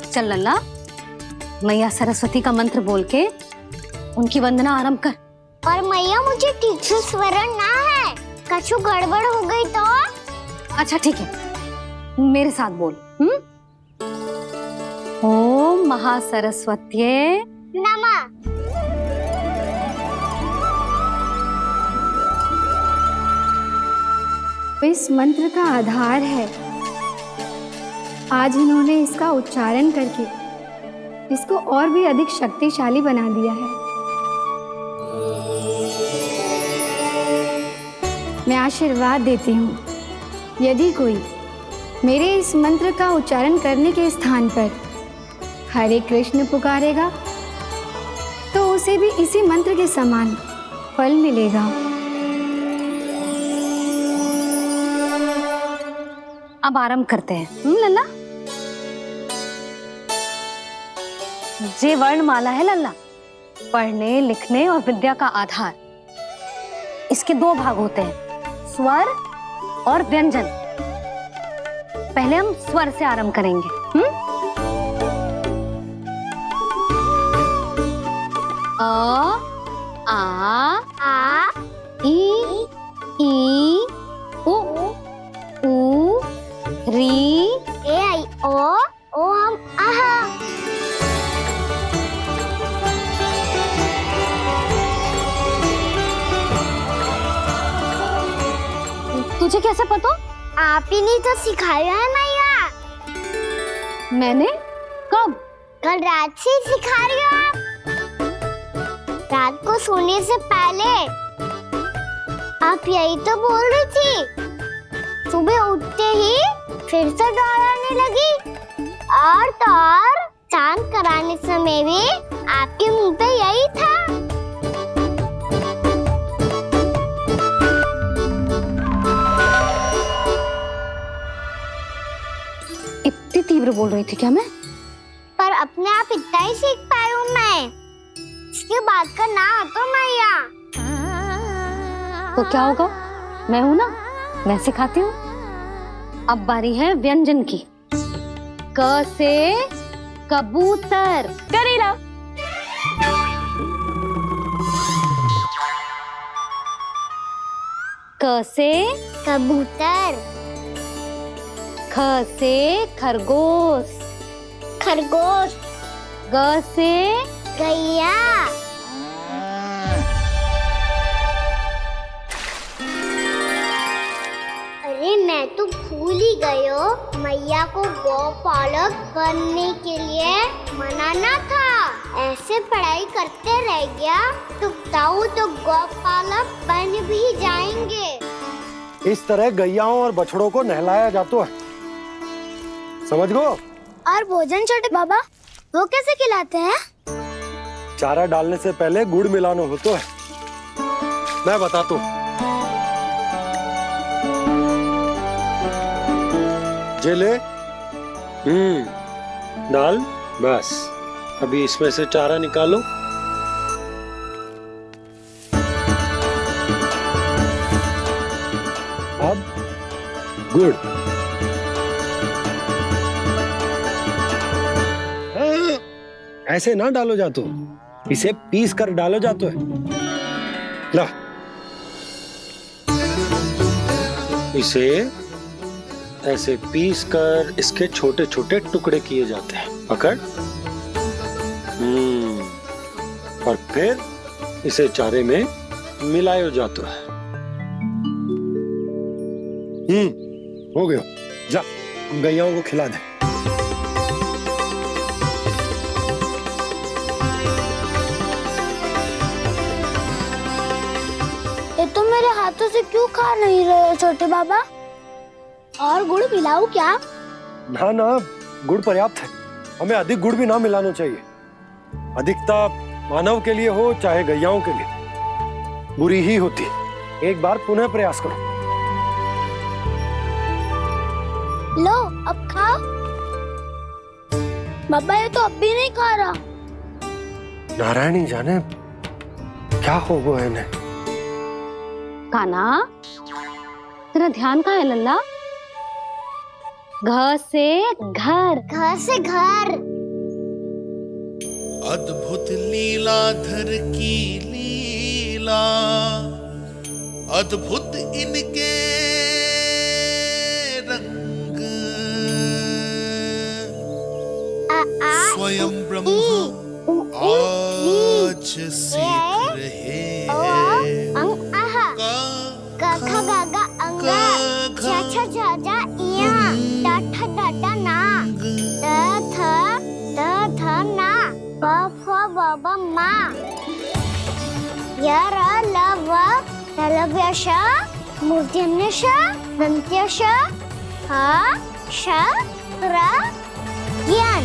Speaker 3: चल लल्ला, मैया सरस्वती का मंत्र बोल के उनकी वंदना आरंभ कर।
Speaker 1: पर मैया मुझे ठीक से स्मरण ना है, कछु गड़बड़ हो गई तो?
Speaker 3: अच्छा ठीक है, मेरे साथ बोल। ओम महासरस्वत्ये
Speaker 1: नमः।
Speaker 14: इस मंत्र का आधार है। आज इन्होंने इसका उच्चारण करके इसको और भी अधिक शक्तिशाली बना दिया है। मैं आशीर्वाद देती हूँ, यदि कोई मेरे इस मंत्र का उच्चारण करने के स्थान पर हरे कृष्ण पुकारेगा तो उसे भी इसी मंत्र के समान फल मिलेगा।
Speaker 3: अब आरंभ करते हैं। लल्ला, जे वर्णमाला है लल्ला, पढ़ने लिखने और विद्या का आधार। इसके दो भाग होते हैं, स्वर और व्यंजन। पहले हम स्वर से आरंभ करेंगे। अ, आ, ई, उ, री,
Speaker 1: ए आई ओ हम आहा।
Speaker 3: तुझे कैसे पता?
Speaker 1: आप ही नहीं तो सिखाया है मैया।
Speaker 3: मैंने? कब?
Speaker 1: कल रात से सिखा रही हो आप। रात को सोने से पहले आप यही तो बोल रही थी। सुबह उठते ही फिर से दोहराने लगी और तो और स्नान कराने समय भी आपके मुंह पे यही था।
Speaker 3: इतनी तीव्र बोल रही थी क्या मैं?
Speaker 1: पर अपने आप इतना ही सीख पाई हूँ मैं। उसकी बात का ना तो मैया।
Speaker 3: तो क्या होगा, मैं हूं ना, मैं सिखाती हूँ। अब बारी है व्यंजन की। क से कबूतर।
Speaker 7: करेला।
Speaker 3: क से
Speaker 1: कबूतर।
Speaker 3: ख से खरगोश।
Speaker 1: खरगोश।
Speaker 3: ग से
Speaker 1: गैया। अरे मैं तो भूल ही गई हूँ, मैया को गौपालक बनने के लिए मनाना था। ऐसे पढ़ाई करते रह गया तो ताऊ तो गौपालक बन भी जाएंगे।
Speaker 2: इस तरह गैयाओं और बछड़ों को नहलाया जाता है, समझ गो।
Speaker 1: और भोजन छोटे बाबा वो कैसे खिलाते हैं?
Speaker 2: चारा डालने से पहले गुड़ मिलाना होता है, मैं बताता हूँ। जेले डाल, बस अभी इसमें से चारा निकालो। अब गुड़। ऐसे ना डालो जातो, इसे पीस कर डालो जातो है। ला, इसे ऐसे पीस कर इसके छोटे छोटे टुकड़े किए जाते हैं। पकड़। और फिर इसे चारे में मिलाया जाता है। हो गया, जा गैयाओं को खिला दे।
Speaker 1: ये तुम मेरे हाथों से क्यों खा नहीं रहे हो छोटे बाबा? और गुड़ मिलाऊं क्या?
Speaker 2: ना ना, गुड़ पर्याप्त है, हमें अधिक गुड़ भी ना मिलाना चाहिए। अधिकता मानव के लिए हो चाहे गैयाओं के लिए बुरी ही होती। एक बार पुनः प्रयास करो।
Speaker 1: लो अब खाओ। बाबा ये तो अब भी नहीं खा रहा।
Speaker 2: नारायणी जाने क्या हो गया है इन्हें।
Speaker 3: कान्हा, तेरा ध्यान कहाँ है लल्ला? घ से घर।
Speaker 1: घर से घर।
Speaker 15: अद्भुत लीलाधर की लीला, अद्भुत इनके रंग, स्वयं ब्रह्मा आज सीख रहे हैं।
Speaker 1: गा खा गा गा अंगा, छा छा झा झा इया, डा ठा डा डा ना, द थ ना, ब फ ब ब मा, य र ल व ललव्य श, मूर्धन्य श, दन्त्य श, ह श र ज्ञान।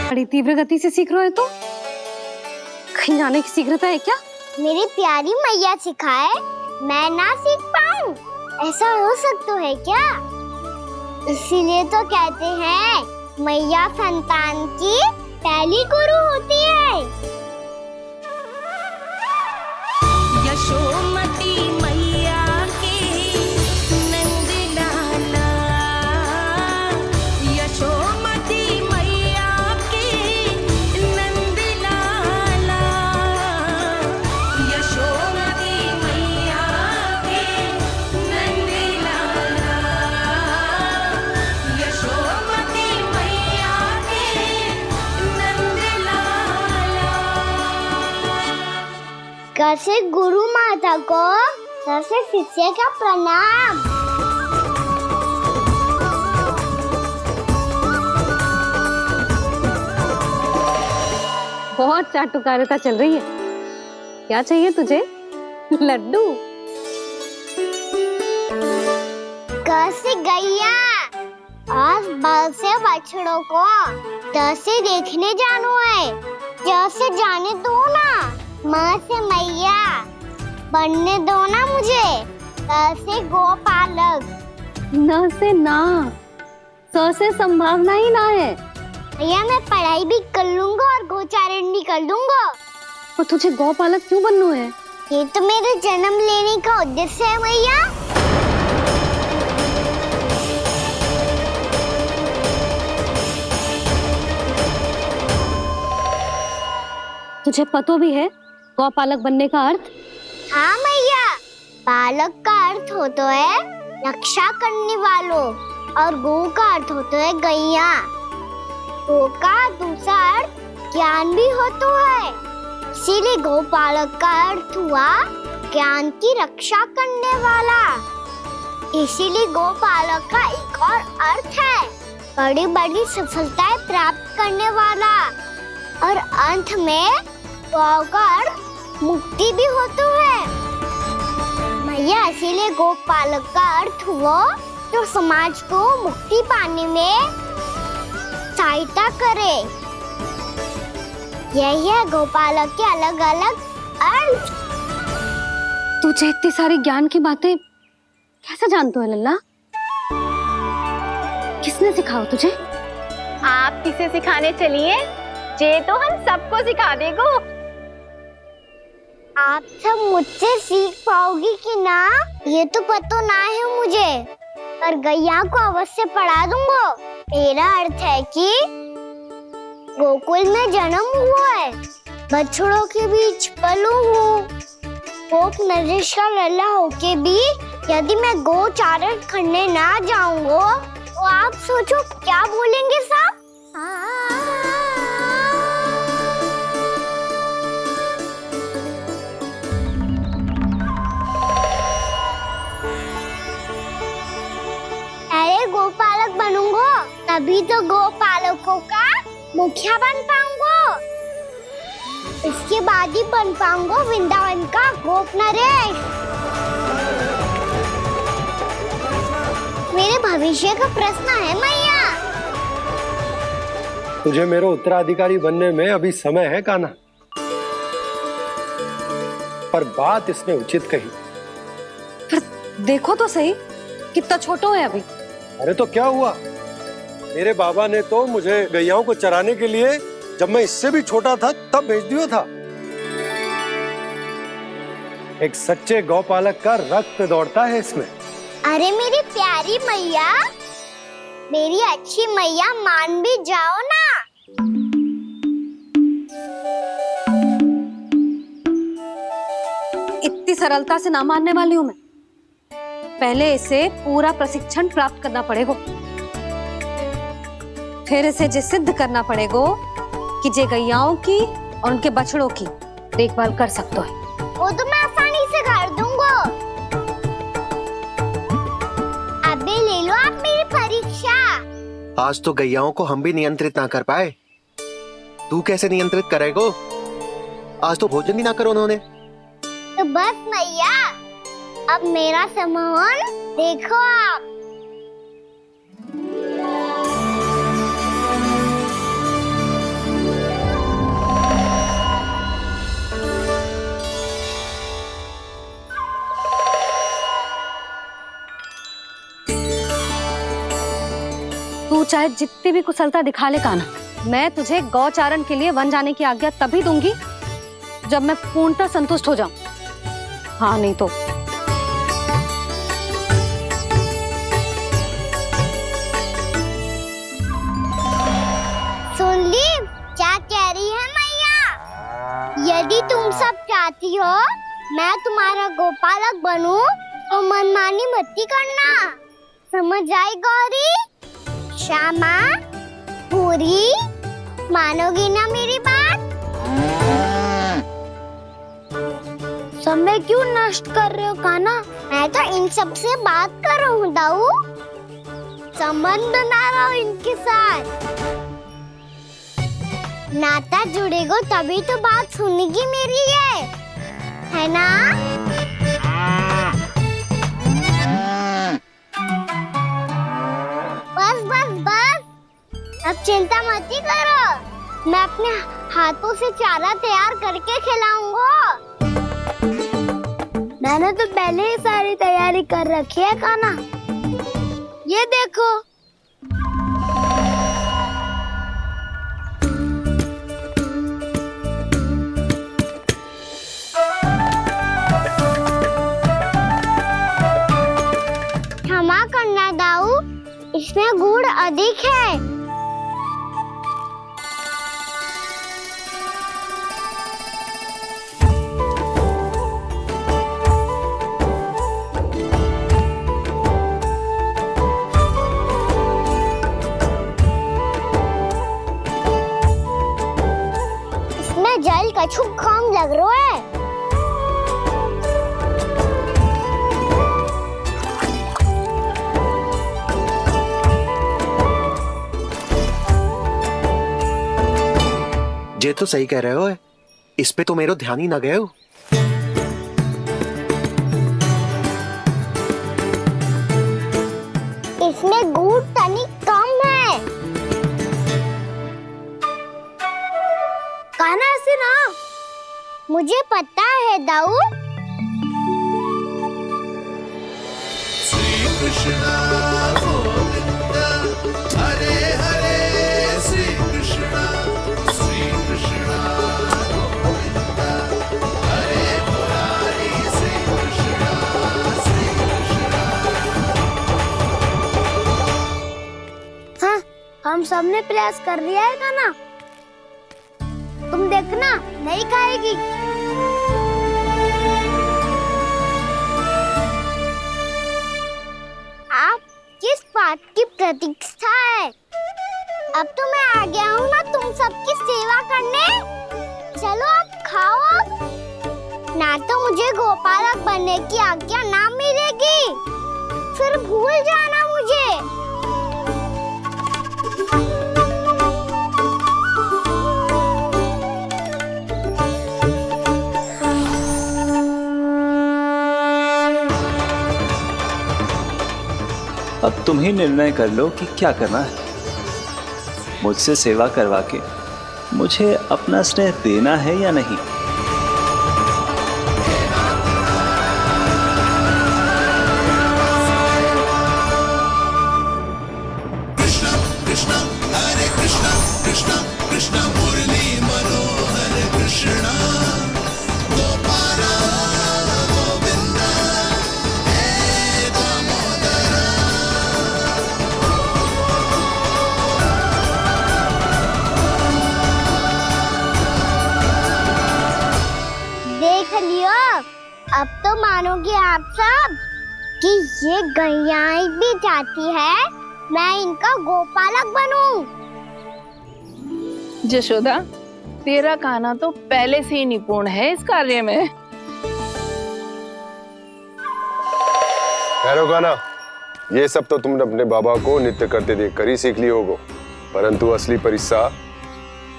Speaker 3: बड़ी तीव्र गति से सीख रहे हो तो कहीं जाने की शीघ्रता है क्या?
Speaker 1: मेरी प्यारी मैया सिखाए, मैं ना सीख पाऊं, ऐसा हो सकता है क्या? इसीलिए तो कहते हैं मैया संतान की पहली गुरु होती है।
Speaker 16: यशोमती मैया के नंद लाला, यशोमती मैया के नंद लाला, यशोमती मैया के नंद लाला, यशोमती मैया के नंद लाला।
Speaker 1: कैसे गुरु माता को कैसे शिष्य का प्रणाम।
Speaker 3: बहुत चाटुकारिता चल रही है। क्या चाहिए तुझे? लड्डू।
Speaker 1: कैसे गैया और बल से बछड़ों को कैसे देखने जानो है, जैसे जाने दो ना। माँ से मैया बनने दो ना मुझे। से गोपालक।
Speaker 3: न से ना, स से संभावना ही ना है।
Speaker 1: भैया मैं पढ़ाई भी कर लूंगा और गोचारण भी कर दूंगा।
Speaker 3: तो तुझे गौपालक क्यों बनना है?
Speaker 1: ये तो मेरे जन्म लेने का उद्देश्य है भैया।
Speaker 3: तुझे पतो भी है गौपालक बनने का अर्थ?
Speaker 1: हाँ भैया, पालक का अर्थ होता है रक्षा करने वालों और गो का अर्थ होता है गैया। गो का दूसरा अर्थ ज्ञान भी होता है, इसीलिए गोपालक का अर्थ हुआ ज्ञान की रक्षा करने वाला। इसीलिए गोपालक का एक और अर्थ है बड़ी बड़ी सफलताएं प्राप्त करने वाला। और अंत में गौ का अर्थ मुक्ति भी होता है भैया। इसीलिए गोपालक का अर्थ हुआ जो समाज को मुक्ति पाने में सहायता करे। यही है गोपालक के अलग अलग अर्थ।
Speaker 3: तुझे इतनी सारी ज्ञान की बातें कैसे जानते हो लल्ला? किसने सिखाओ तुझे?
Speaker 17: आप किसे सिखाने चलिए, जे तो हम सबको सिखा देगो।
Speaker 1: आप सब मुझसे सीख पाओगी कि ना ये तो पता ना है मुझे, पर गैया को अवश्य पढ़ा दूंगा। मेरा अर्थ है कि गोकुल में जन्म हुआ है, बछड़ों के बीच पलू हूँ। गोप नरेश का लल्ला होके भी यदि मैं गोचारण करने ना जाऊंगा तो आप सोचो क्या बोलेंगे सब? अरे गोपालक बनूंगा तभी तो गोपालकों का मुखिया बन पाऊंगा। इसके बाद ही बन पाऊंगा वृंदावन का गोप नरेश। मेरे भविष्य का प्रश्न है मैया।
Speaker 2: तुझे मेरा उत्तराधिकारी बनने में अभी समय है कान्हा, पर बात इसने उचित कही।
Speaker 3: पर देखो तो सही कितना छोटो है अभी।
Speaker 2: अरे तो क्या हुआ, मेरे बाबा ने तो मुझे गैयाओं को चराने के लिए जब मैं इससे भी छोटा था तब भेज दिया था। एक सच्चे गौपालक का रक्त दौड़ता है इसमें।
Speaker 1: अरे मेरी प्यारी मैया, मेरी अच्छी मैया, मान भी जाओ ना।
Speaker 3: इतनी सरलता से ना मानने वाली हूँ मैं। पहले इसे पूरा प्रशिक्षण प्राप्त करना पड़ेगा, फिर इसे ये सिद्ध करना पड़ेगा कि जे गैयाओं की और उनके बछड़ों की देखभाल कर सकते हैं।
Speaker 1: वो तो मैं आसानी से कर दूंगा। अबे ले लो आप मेरी परीक्षा।
Speaker 11: आज तो गैयाओं को हम भी नियंत्रित ना कर पाए, तू कैसे नियंत्रित करेगो? आज तो भोजन भी ना करो उन्होंने।
Speaker 1: तो बस मैया, अब मेरा सम्मान देखो आप।
Speaker 3: तू चाहे जितनी भी कुशलता दिखा ले कान्हा, मैं तुझे गौचारण के लिए वन जाने की आज्ञा तभी दूंगी जब मैं पूर्णतः संतुष्ट हो जाऊं। हाँ नहीं तो
Speaker 1: सुन ली क्या कह रही है मैया? यदि तुम सब चाहती हो मैं तुम्हारा गोपालक बनूं तो मनमानी मत करना, समझ आई गौरी? श्यामा, पूरी, मानोगी ना मेरी बात? समय क्यों नष्ट कर रहे हो कान्हा? मैं तो इन सब से बात कर रहा हूँ दाऊ, संबंध बना रहा हूँ इनके साथ। नाता जुड़ेगा तभी तो बात सुनेगी मेरी, है ना? बस बस बस, अब चिंता मत ही करो, मैं अपने हाथों से चारा तैयार करके खिलाऊंगा। मैंने तो पहले ही सारी तैयारी कर रखी है कान्हा। ये देखो। क्षमा करना दाऊ, इसमें गुड़ अधिक है। इसमें जल कछु कम लग रहा है।
Speaker 11: ये तो सही कह रहे हो, इस पे तो मेरो ध्यान ही ना गए हो।
Speaker 1: इसमें गुड़ तनिक कम है। कान्हा ऐसे ना, मुझे पता है दाऊ।
Speaker 15: श्री कृष्ण गोविंद हरे हरे, श्री कृष्ण गोविंद हरे मुरारी, श्री कृष्ण
Speaker 1: हाँ, हम सबने प्रयास कर लिया है कान्हा। तुम देखना, नहीं खाएगी। आप किस बात की प्रतीक्षा है? अब तो मैं आ गया हूँ ना तुम सबकी सेवा करने। चलो अब खाओ अब। ना तो मुझे गोपालक बनने की आज्ञा ना मिलेगी, फिर भूल जाना मुझे।
Speaker 9: अब तुम ही निर्णय कर लो कि क्या करना है। मुझसे सेवा करवा के मुझे अपना स्नेह देना है या नहीं।
Speaker 15: कृष्ण कृष्ण हरे कृष्ण कृष्ण कृष्ण मुरली मनोहर कृष्ण गोपाल गोविंद हे दामोदर।
Speaker 1: देख लियो, अब तो मानोगे आप सब कि ये गैयाएं भी चाहती है मैं इनका गोपालक बनूं।
Speaker 12: जशोदा, तेरा कान्हा तो पहले से ही निपुण है इस कार्य में।
Speaker 10: खैर होगा ना, ये सब तो तुमने अपने बाबा को नित्य करते देखकर ही सीख ली होगो, परंतु असली परिस्सा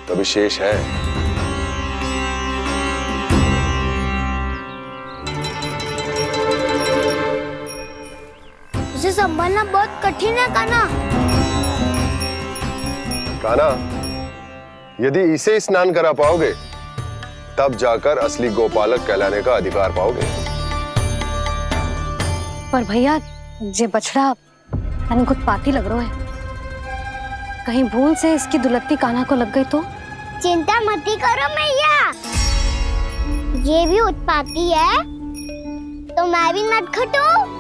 Speaker 10: तो विशेष है।
Speaker 1: उसे संभालना बहुत कठिन है कान्हा।
Speaker 10: कान्हा, यदि इसे स्नान करा पाओगे तब जाकर असली गोपालक कहलाने का अधिकार पाओगे।
Speaker 3: पर भैया, ये बछड़ा उत्पाती लग रहा है। कहीं भूल से इसकी दुलत्ती कान्हा को लग गई तो?
Speaker 1: चिंता मत करो मैया, ये भी उत्पाती है तो मैं भी नटखट हूँ।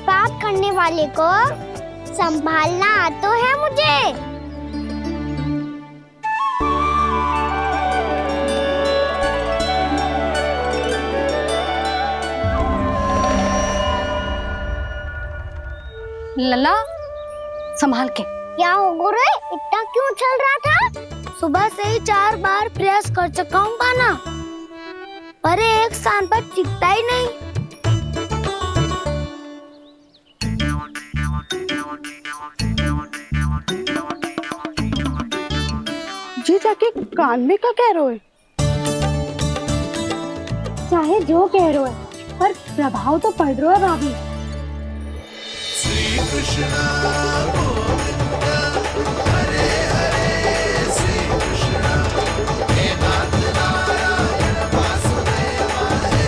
Speaker 1: पाप करने वाले को संभालना आता है मुझे।
Speaker 3: लला, संभाल के।
Speaker 1: क्या हो गुरु, इतना क्यों चल रहा था? सुबह से ही 4 बार प्रयास कर चुका हूँ कान्हा, पर एक स्थान पर टिकता ही नहीं।
Speaker 6: जी जाके कान में क्या कह रहे हो?
Speaker 1: चाहे जो कह रहे हो, पर प्रभाव तो पड़ रहा है भाभी।
Speaker 15: श्री कृष्ण गोविंद हरे हरे, श्री कृष्ण हे नाथ नारायण वासुदेव हे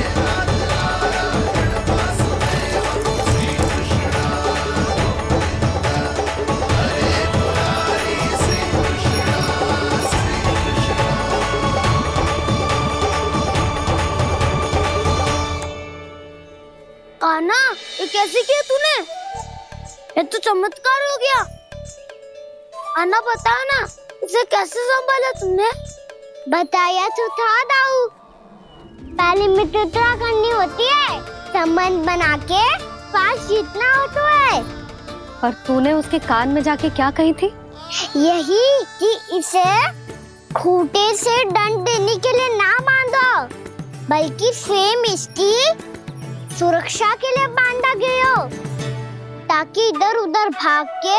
Speaker 1: कैसे किया तूने? ये तो चमत्कार हो गया। आना बता ना, इसे कैसे संभाला तुमने? बताया तो था दाऊ। पहले मित्रता करनी होती है, संबंध बना के पास जीतना होता है।
Speaker 3: और तूने उसके कान में जाके क्या कही थी?
Speaker 1: यही कि इसे खूंटे से दंड देने के लिए ना बांधो, बल्कि स्वयं इसकी सुरक्षा के लिए बांधा गया हो, ताकि इधर उधर भाग के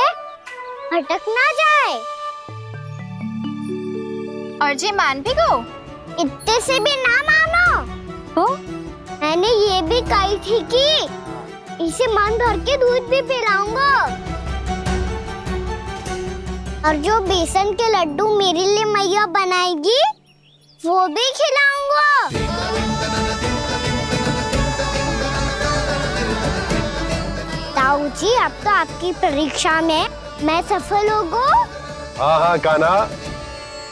Speaker 1: भटक ना जाए।
Speaker 17: और जी मान भी गो?
Speaker 1: इतने से भी ना मानो। तो मैंने ये भी कही थी कि इसे मन भर के दूध भी पिलाऊंगा, और जो बेसन के लड्डू मेरे लिए मैया बनाएगी वो भी खिलाऊंगा। ताऊ जी, अब तो आपकी परीक्षा में मैं सफल होगा।
Speaker 10: हाँ हाँ कान्हा,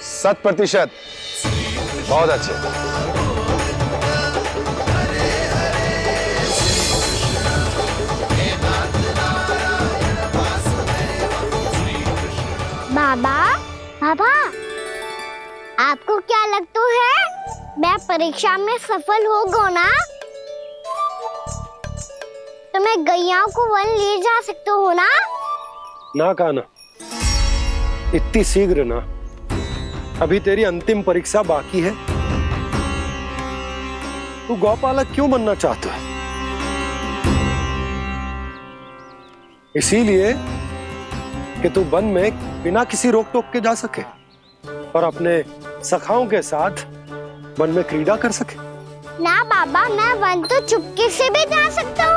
Speaker 10: 100%। बहुत अच्छे।
Speaker 1: बाबा, बाबा, आपको क्या लगता है मैं परीक्षा में सफल होगा ना? तो मैं गैयाओं को वन ले जा सकता हूँ ना?
Speaker 2: ना कान्हा, इतनी शीघ्र ना। अभी तेरी अंतिम परीक्षा बाकी है। तू गौपालक क्यों बनना चाहता है? इसीलिए कि तू वन में बिना किसी रोक टोक के जा सके और अपने सखाओं के साथ वन में क्रीड़ा कर सके।
Speaker 1: ना बाबा, मैं वन तो चुपके से भी जा सकता हूँ।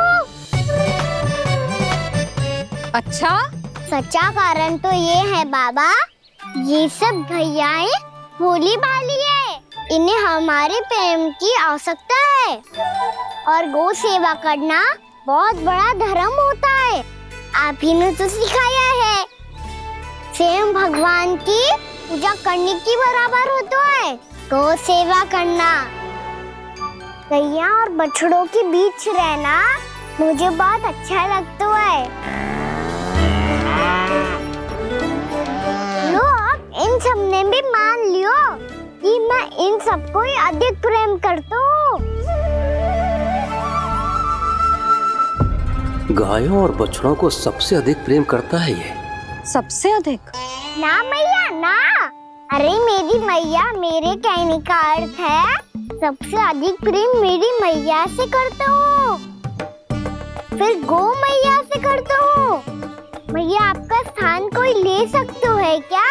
Speaker 3: अच्छा?
Speaker 1: सच्चा कारण तो ये है बाबा, ये सब गैयाएं भोली भाली है, इन्हें हमारे प्रेम की आवश्यकता है, और गौ सेवा करना बहुत बड़ा धर्म होता है। आप ही ने तो सिखाया है, स्वयं भगवान की पूजा करने की बराबर होता है गौ सेवा करना। गैया और बछड़ों के बीच रहना मुझे बहुत अच्छा लगता है। लो, अब इन सब ने भी मान लियो कि मैं इन सबको ही अधिक प्रेम करता हूँ।
Speaker 13: गायों और बछड़ों को सबसे अधिक प्रेम करता है ये।
Speaker 3: सबसे अधिक?
Speaker 1: ना मैया ना, अरे मेरी मैया, मेरे कहने का अर्थ है सबसे अधिक प्रेम मेरी मैया से करता हूँ, फिर गौ मैया से करता हूँ। मैया, आपका स्थान कोई ले सकते है क्या?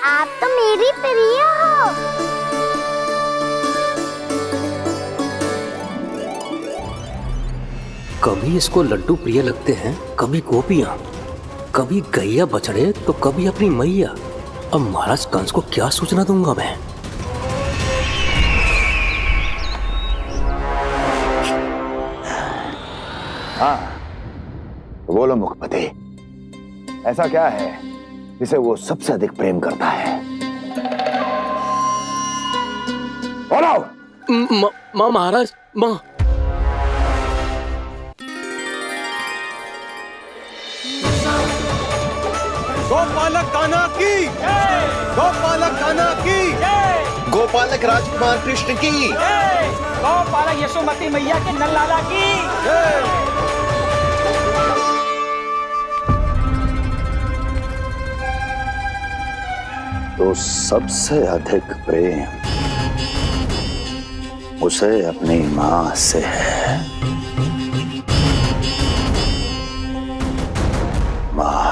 Speaker 1: आप तो मेरी प्रिय हो।
Speaker 13: कभी इसको लड्डू प्रिय लगते हैं, कभी गोपियां, कभी गैया बछड़े, तो कभी अपनी मैया। अब महाराज कंस को क्या सूचना दूंगा मैं?
Speaker 18: हाँ, बोलो मुखपति, ऐसा क्या है जिसे वो सबसे अधिक प्रेम करता है? बोलो।
Speaker 13: माँ महाराज, माँ।
Speaker 2: गोपालक कान्हा की, गोपालक कान्हा की,
Speaker 11: गोपालक राजकुमार कृष्ण की,
Speaker 5: गोपालक यशोमती मैया के नललाला की।
Speaker 18: तो सबसे अधिक प्रेम उसे अपनी माँ से है। माँ।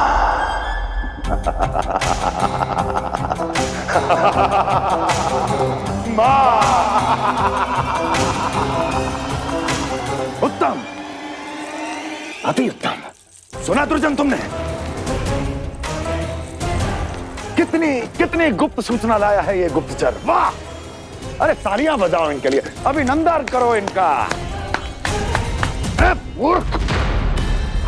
Speaker 15: उत्तम, अति उत्तम। सुना दुर्जन तुमने? कितनी कितनी गुप्त सूचना लाया है ये गुप्तचर। वाह! अरे तालियां बजाओ इनके लिए, अभिनंदन करो इनका। मूर्ख!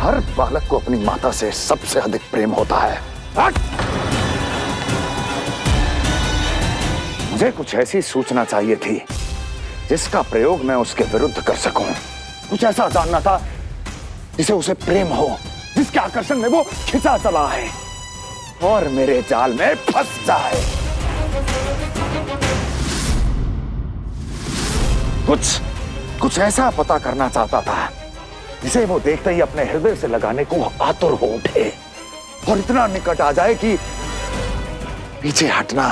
Speaker 15: हर बालक को अपनी माता से सबसे अधिक प्रेम होता है। हट! मुझे कुछ ऐसी सूचना चाहिए थी जिसका प्रयोग मैं उसके विरुद्ध कर सकूं। कुछ ऐसा जानना था
Speaker 18: जिसे उसे प्रेम हो, जिसके आकर्षण में वो खिंचा चला है और मेरे जाल में फंस जाए। कुछ ऐसा पता करना चाहता था जिसे वो देखते ही अपने हृदय से लगाने को आतुर हो उठे और इतना निकट आ जाए कि पीछे हटना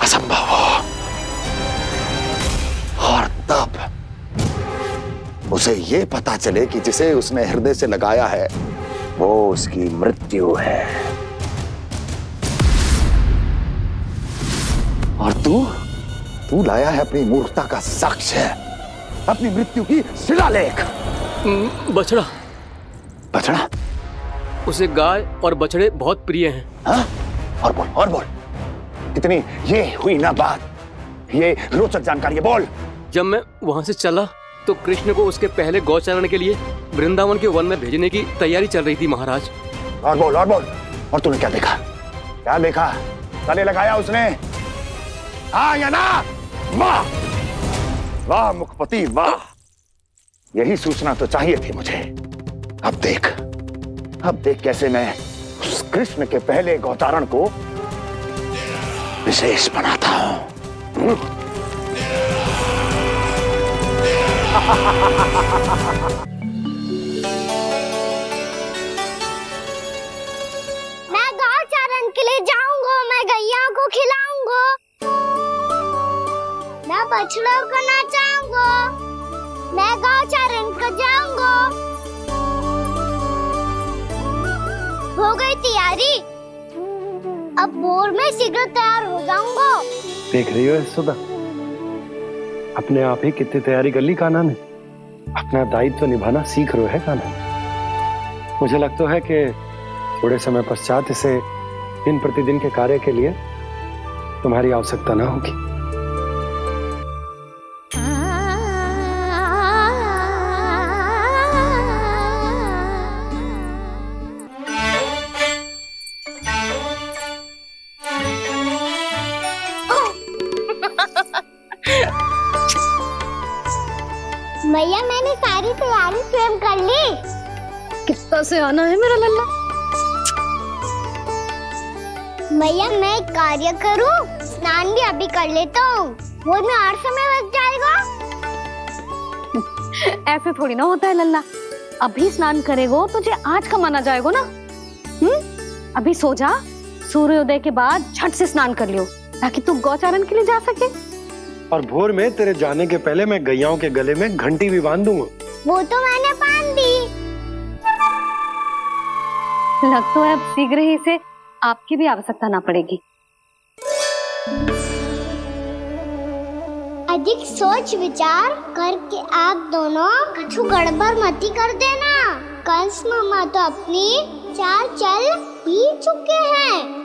Speaker 18: असंभव हो। और तब उसे ये पता चले कि जिसे उसने हृदय से लगाया है वो उसकी मृत्यु है। और तू लाया है अपनी मूर्खता का साक्ष्य, अपनी मृत्यु की शिलालेख।
Speaker 13: बछड़ा।
Speaker 18: बछड़ा?
Speaker 13: उसे गाय और बछड़े बहुत प्रिय हैं।
Speaker 18: हाँ? और बोल। इतनी ये हुई ना बात, ये रोचक जानकारी है, बोल।
Speaker 13: जब मैं वहां से चला तो कृष्ण को उसके पहले गौचारण के लिए वृंदावन के वन में भेजने की तैयारी चल रही थी महाराज।
Speaker 18: और बोल। और तूने क्या देखा? गले लगाया उसने? हाँ या ना? वाह मुखपति वाह, यही सूचना तो चाहिए थी मुझे। अब देख कैसे मैं उस कृष्ण के पहले गौचारण को विशेष बनाता हूं।
Speaker 1: मैं गौचारण के लिए जाऊंगा, मैं गैया को खिलाऊंगा, मैं बछड़ों को नचाऊंगा, मैं गौचारण को जाऊंगा। हो गई तैयारी, अब भोर में शीघ्र तैयार हो जाऊंगा।
Speaker 2: देख रही हो सुधा, अपने आप ही कितनी तैयारी कर ली कान्हा ने। अपना दायित्व निभाना सीख रहे है कान्हा। मुझे लगता है कि थोड़े समय पश्चात इसे दिन प्रतिदिन के कार्य के लिए तुम्हारी आवश्यकता ना होगी।
Speaker 1: मैया मैंने सारी तैयारी स्वयं कर ली।
Speaker 3: कितना से आना है मेरा लल्ला?
Speaker 1: मैया मैं एक कार्य करूं, स्नान भी अभी कर लेता हूँ, वो में और समय लग जाएगा।
Speaker 3: ऐसे थोड़ी ना होता है लल्ला, अभी स्नान करेगो तुझे आज का माना जाएगा ना। अभी सो जा, सूर्योदय के बाद झट से स्नान कर लियो ताकि तू गौचारण के लिए जा सके।
Speaker 2: और भोर में तेरे जाने के पहले मैं गैयाओं के गले में घंटी भी बांध दूंगा।
Speaker 1: वो तो मैंने बांध दी।
Speaker 3: लग तो है अब शीघ्र ही से आपकी भी आवश्यकता ना पड़ेगी।
Speaker 1: अधिक सोच विचार करके आप दोनों कछु गड़बड़ मती कर देना। कंस मामा तो अपनी चाल चल ही चुके हैं।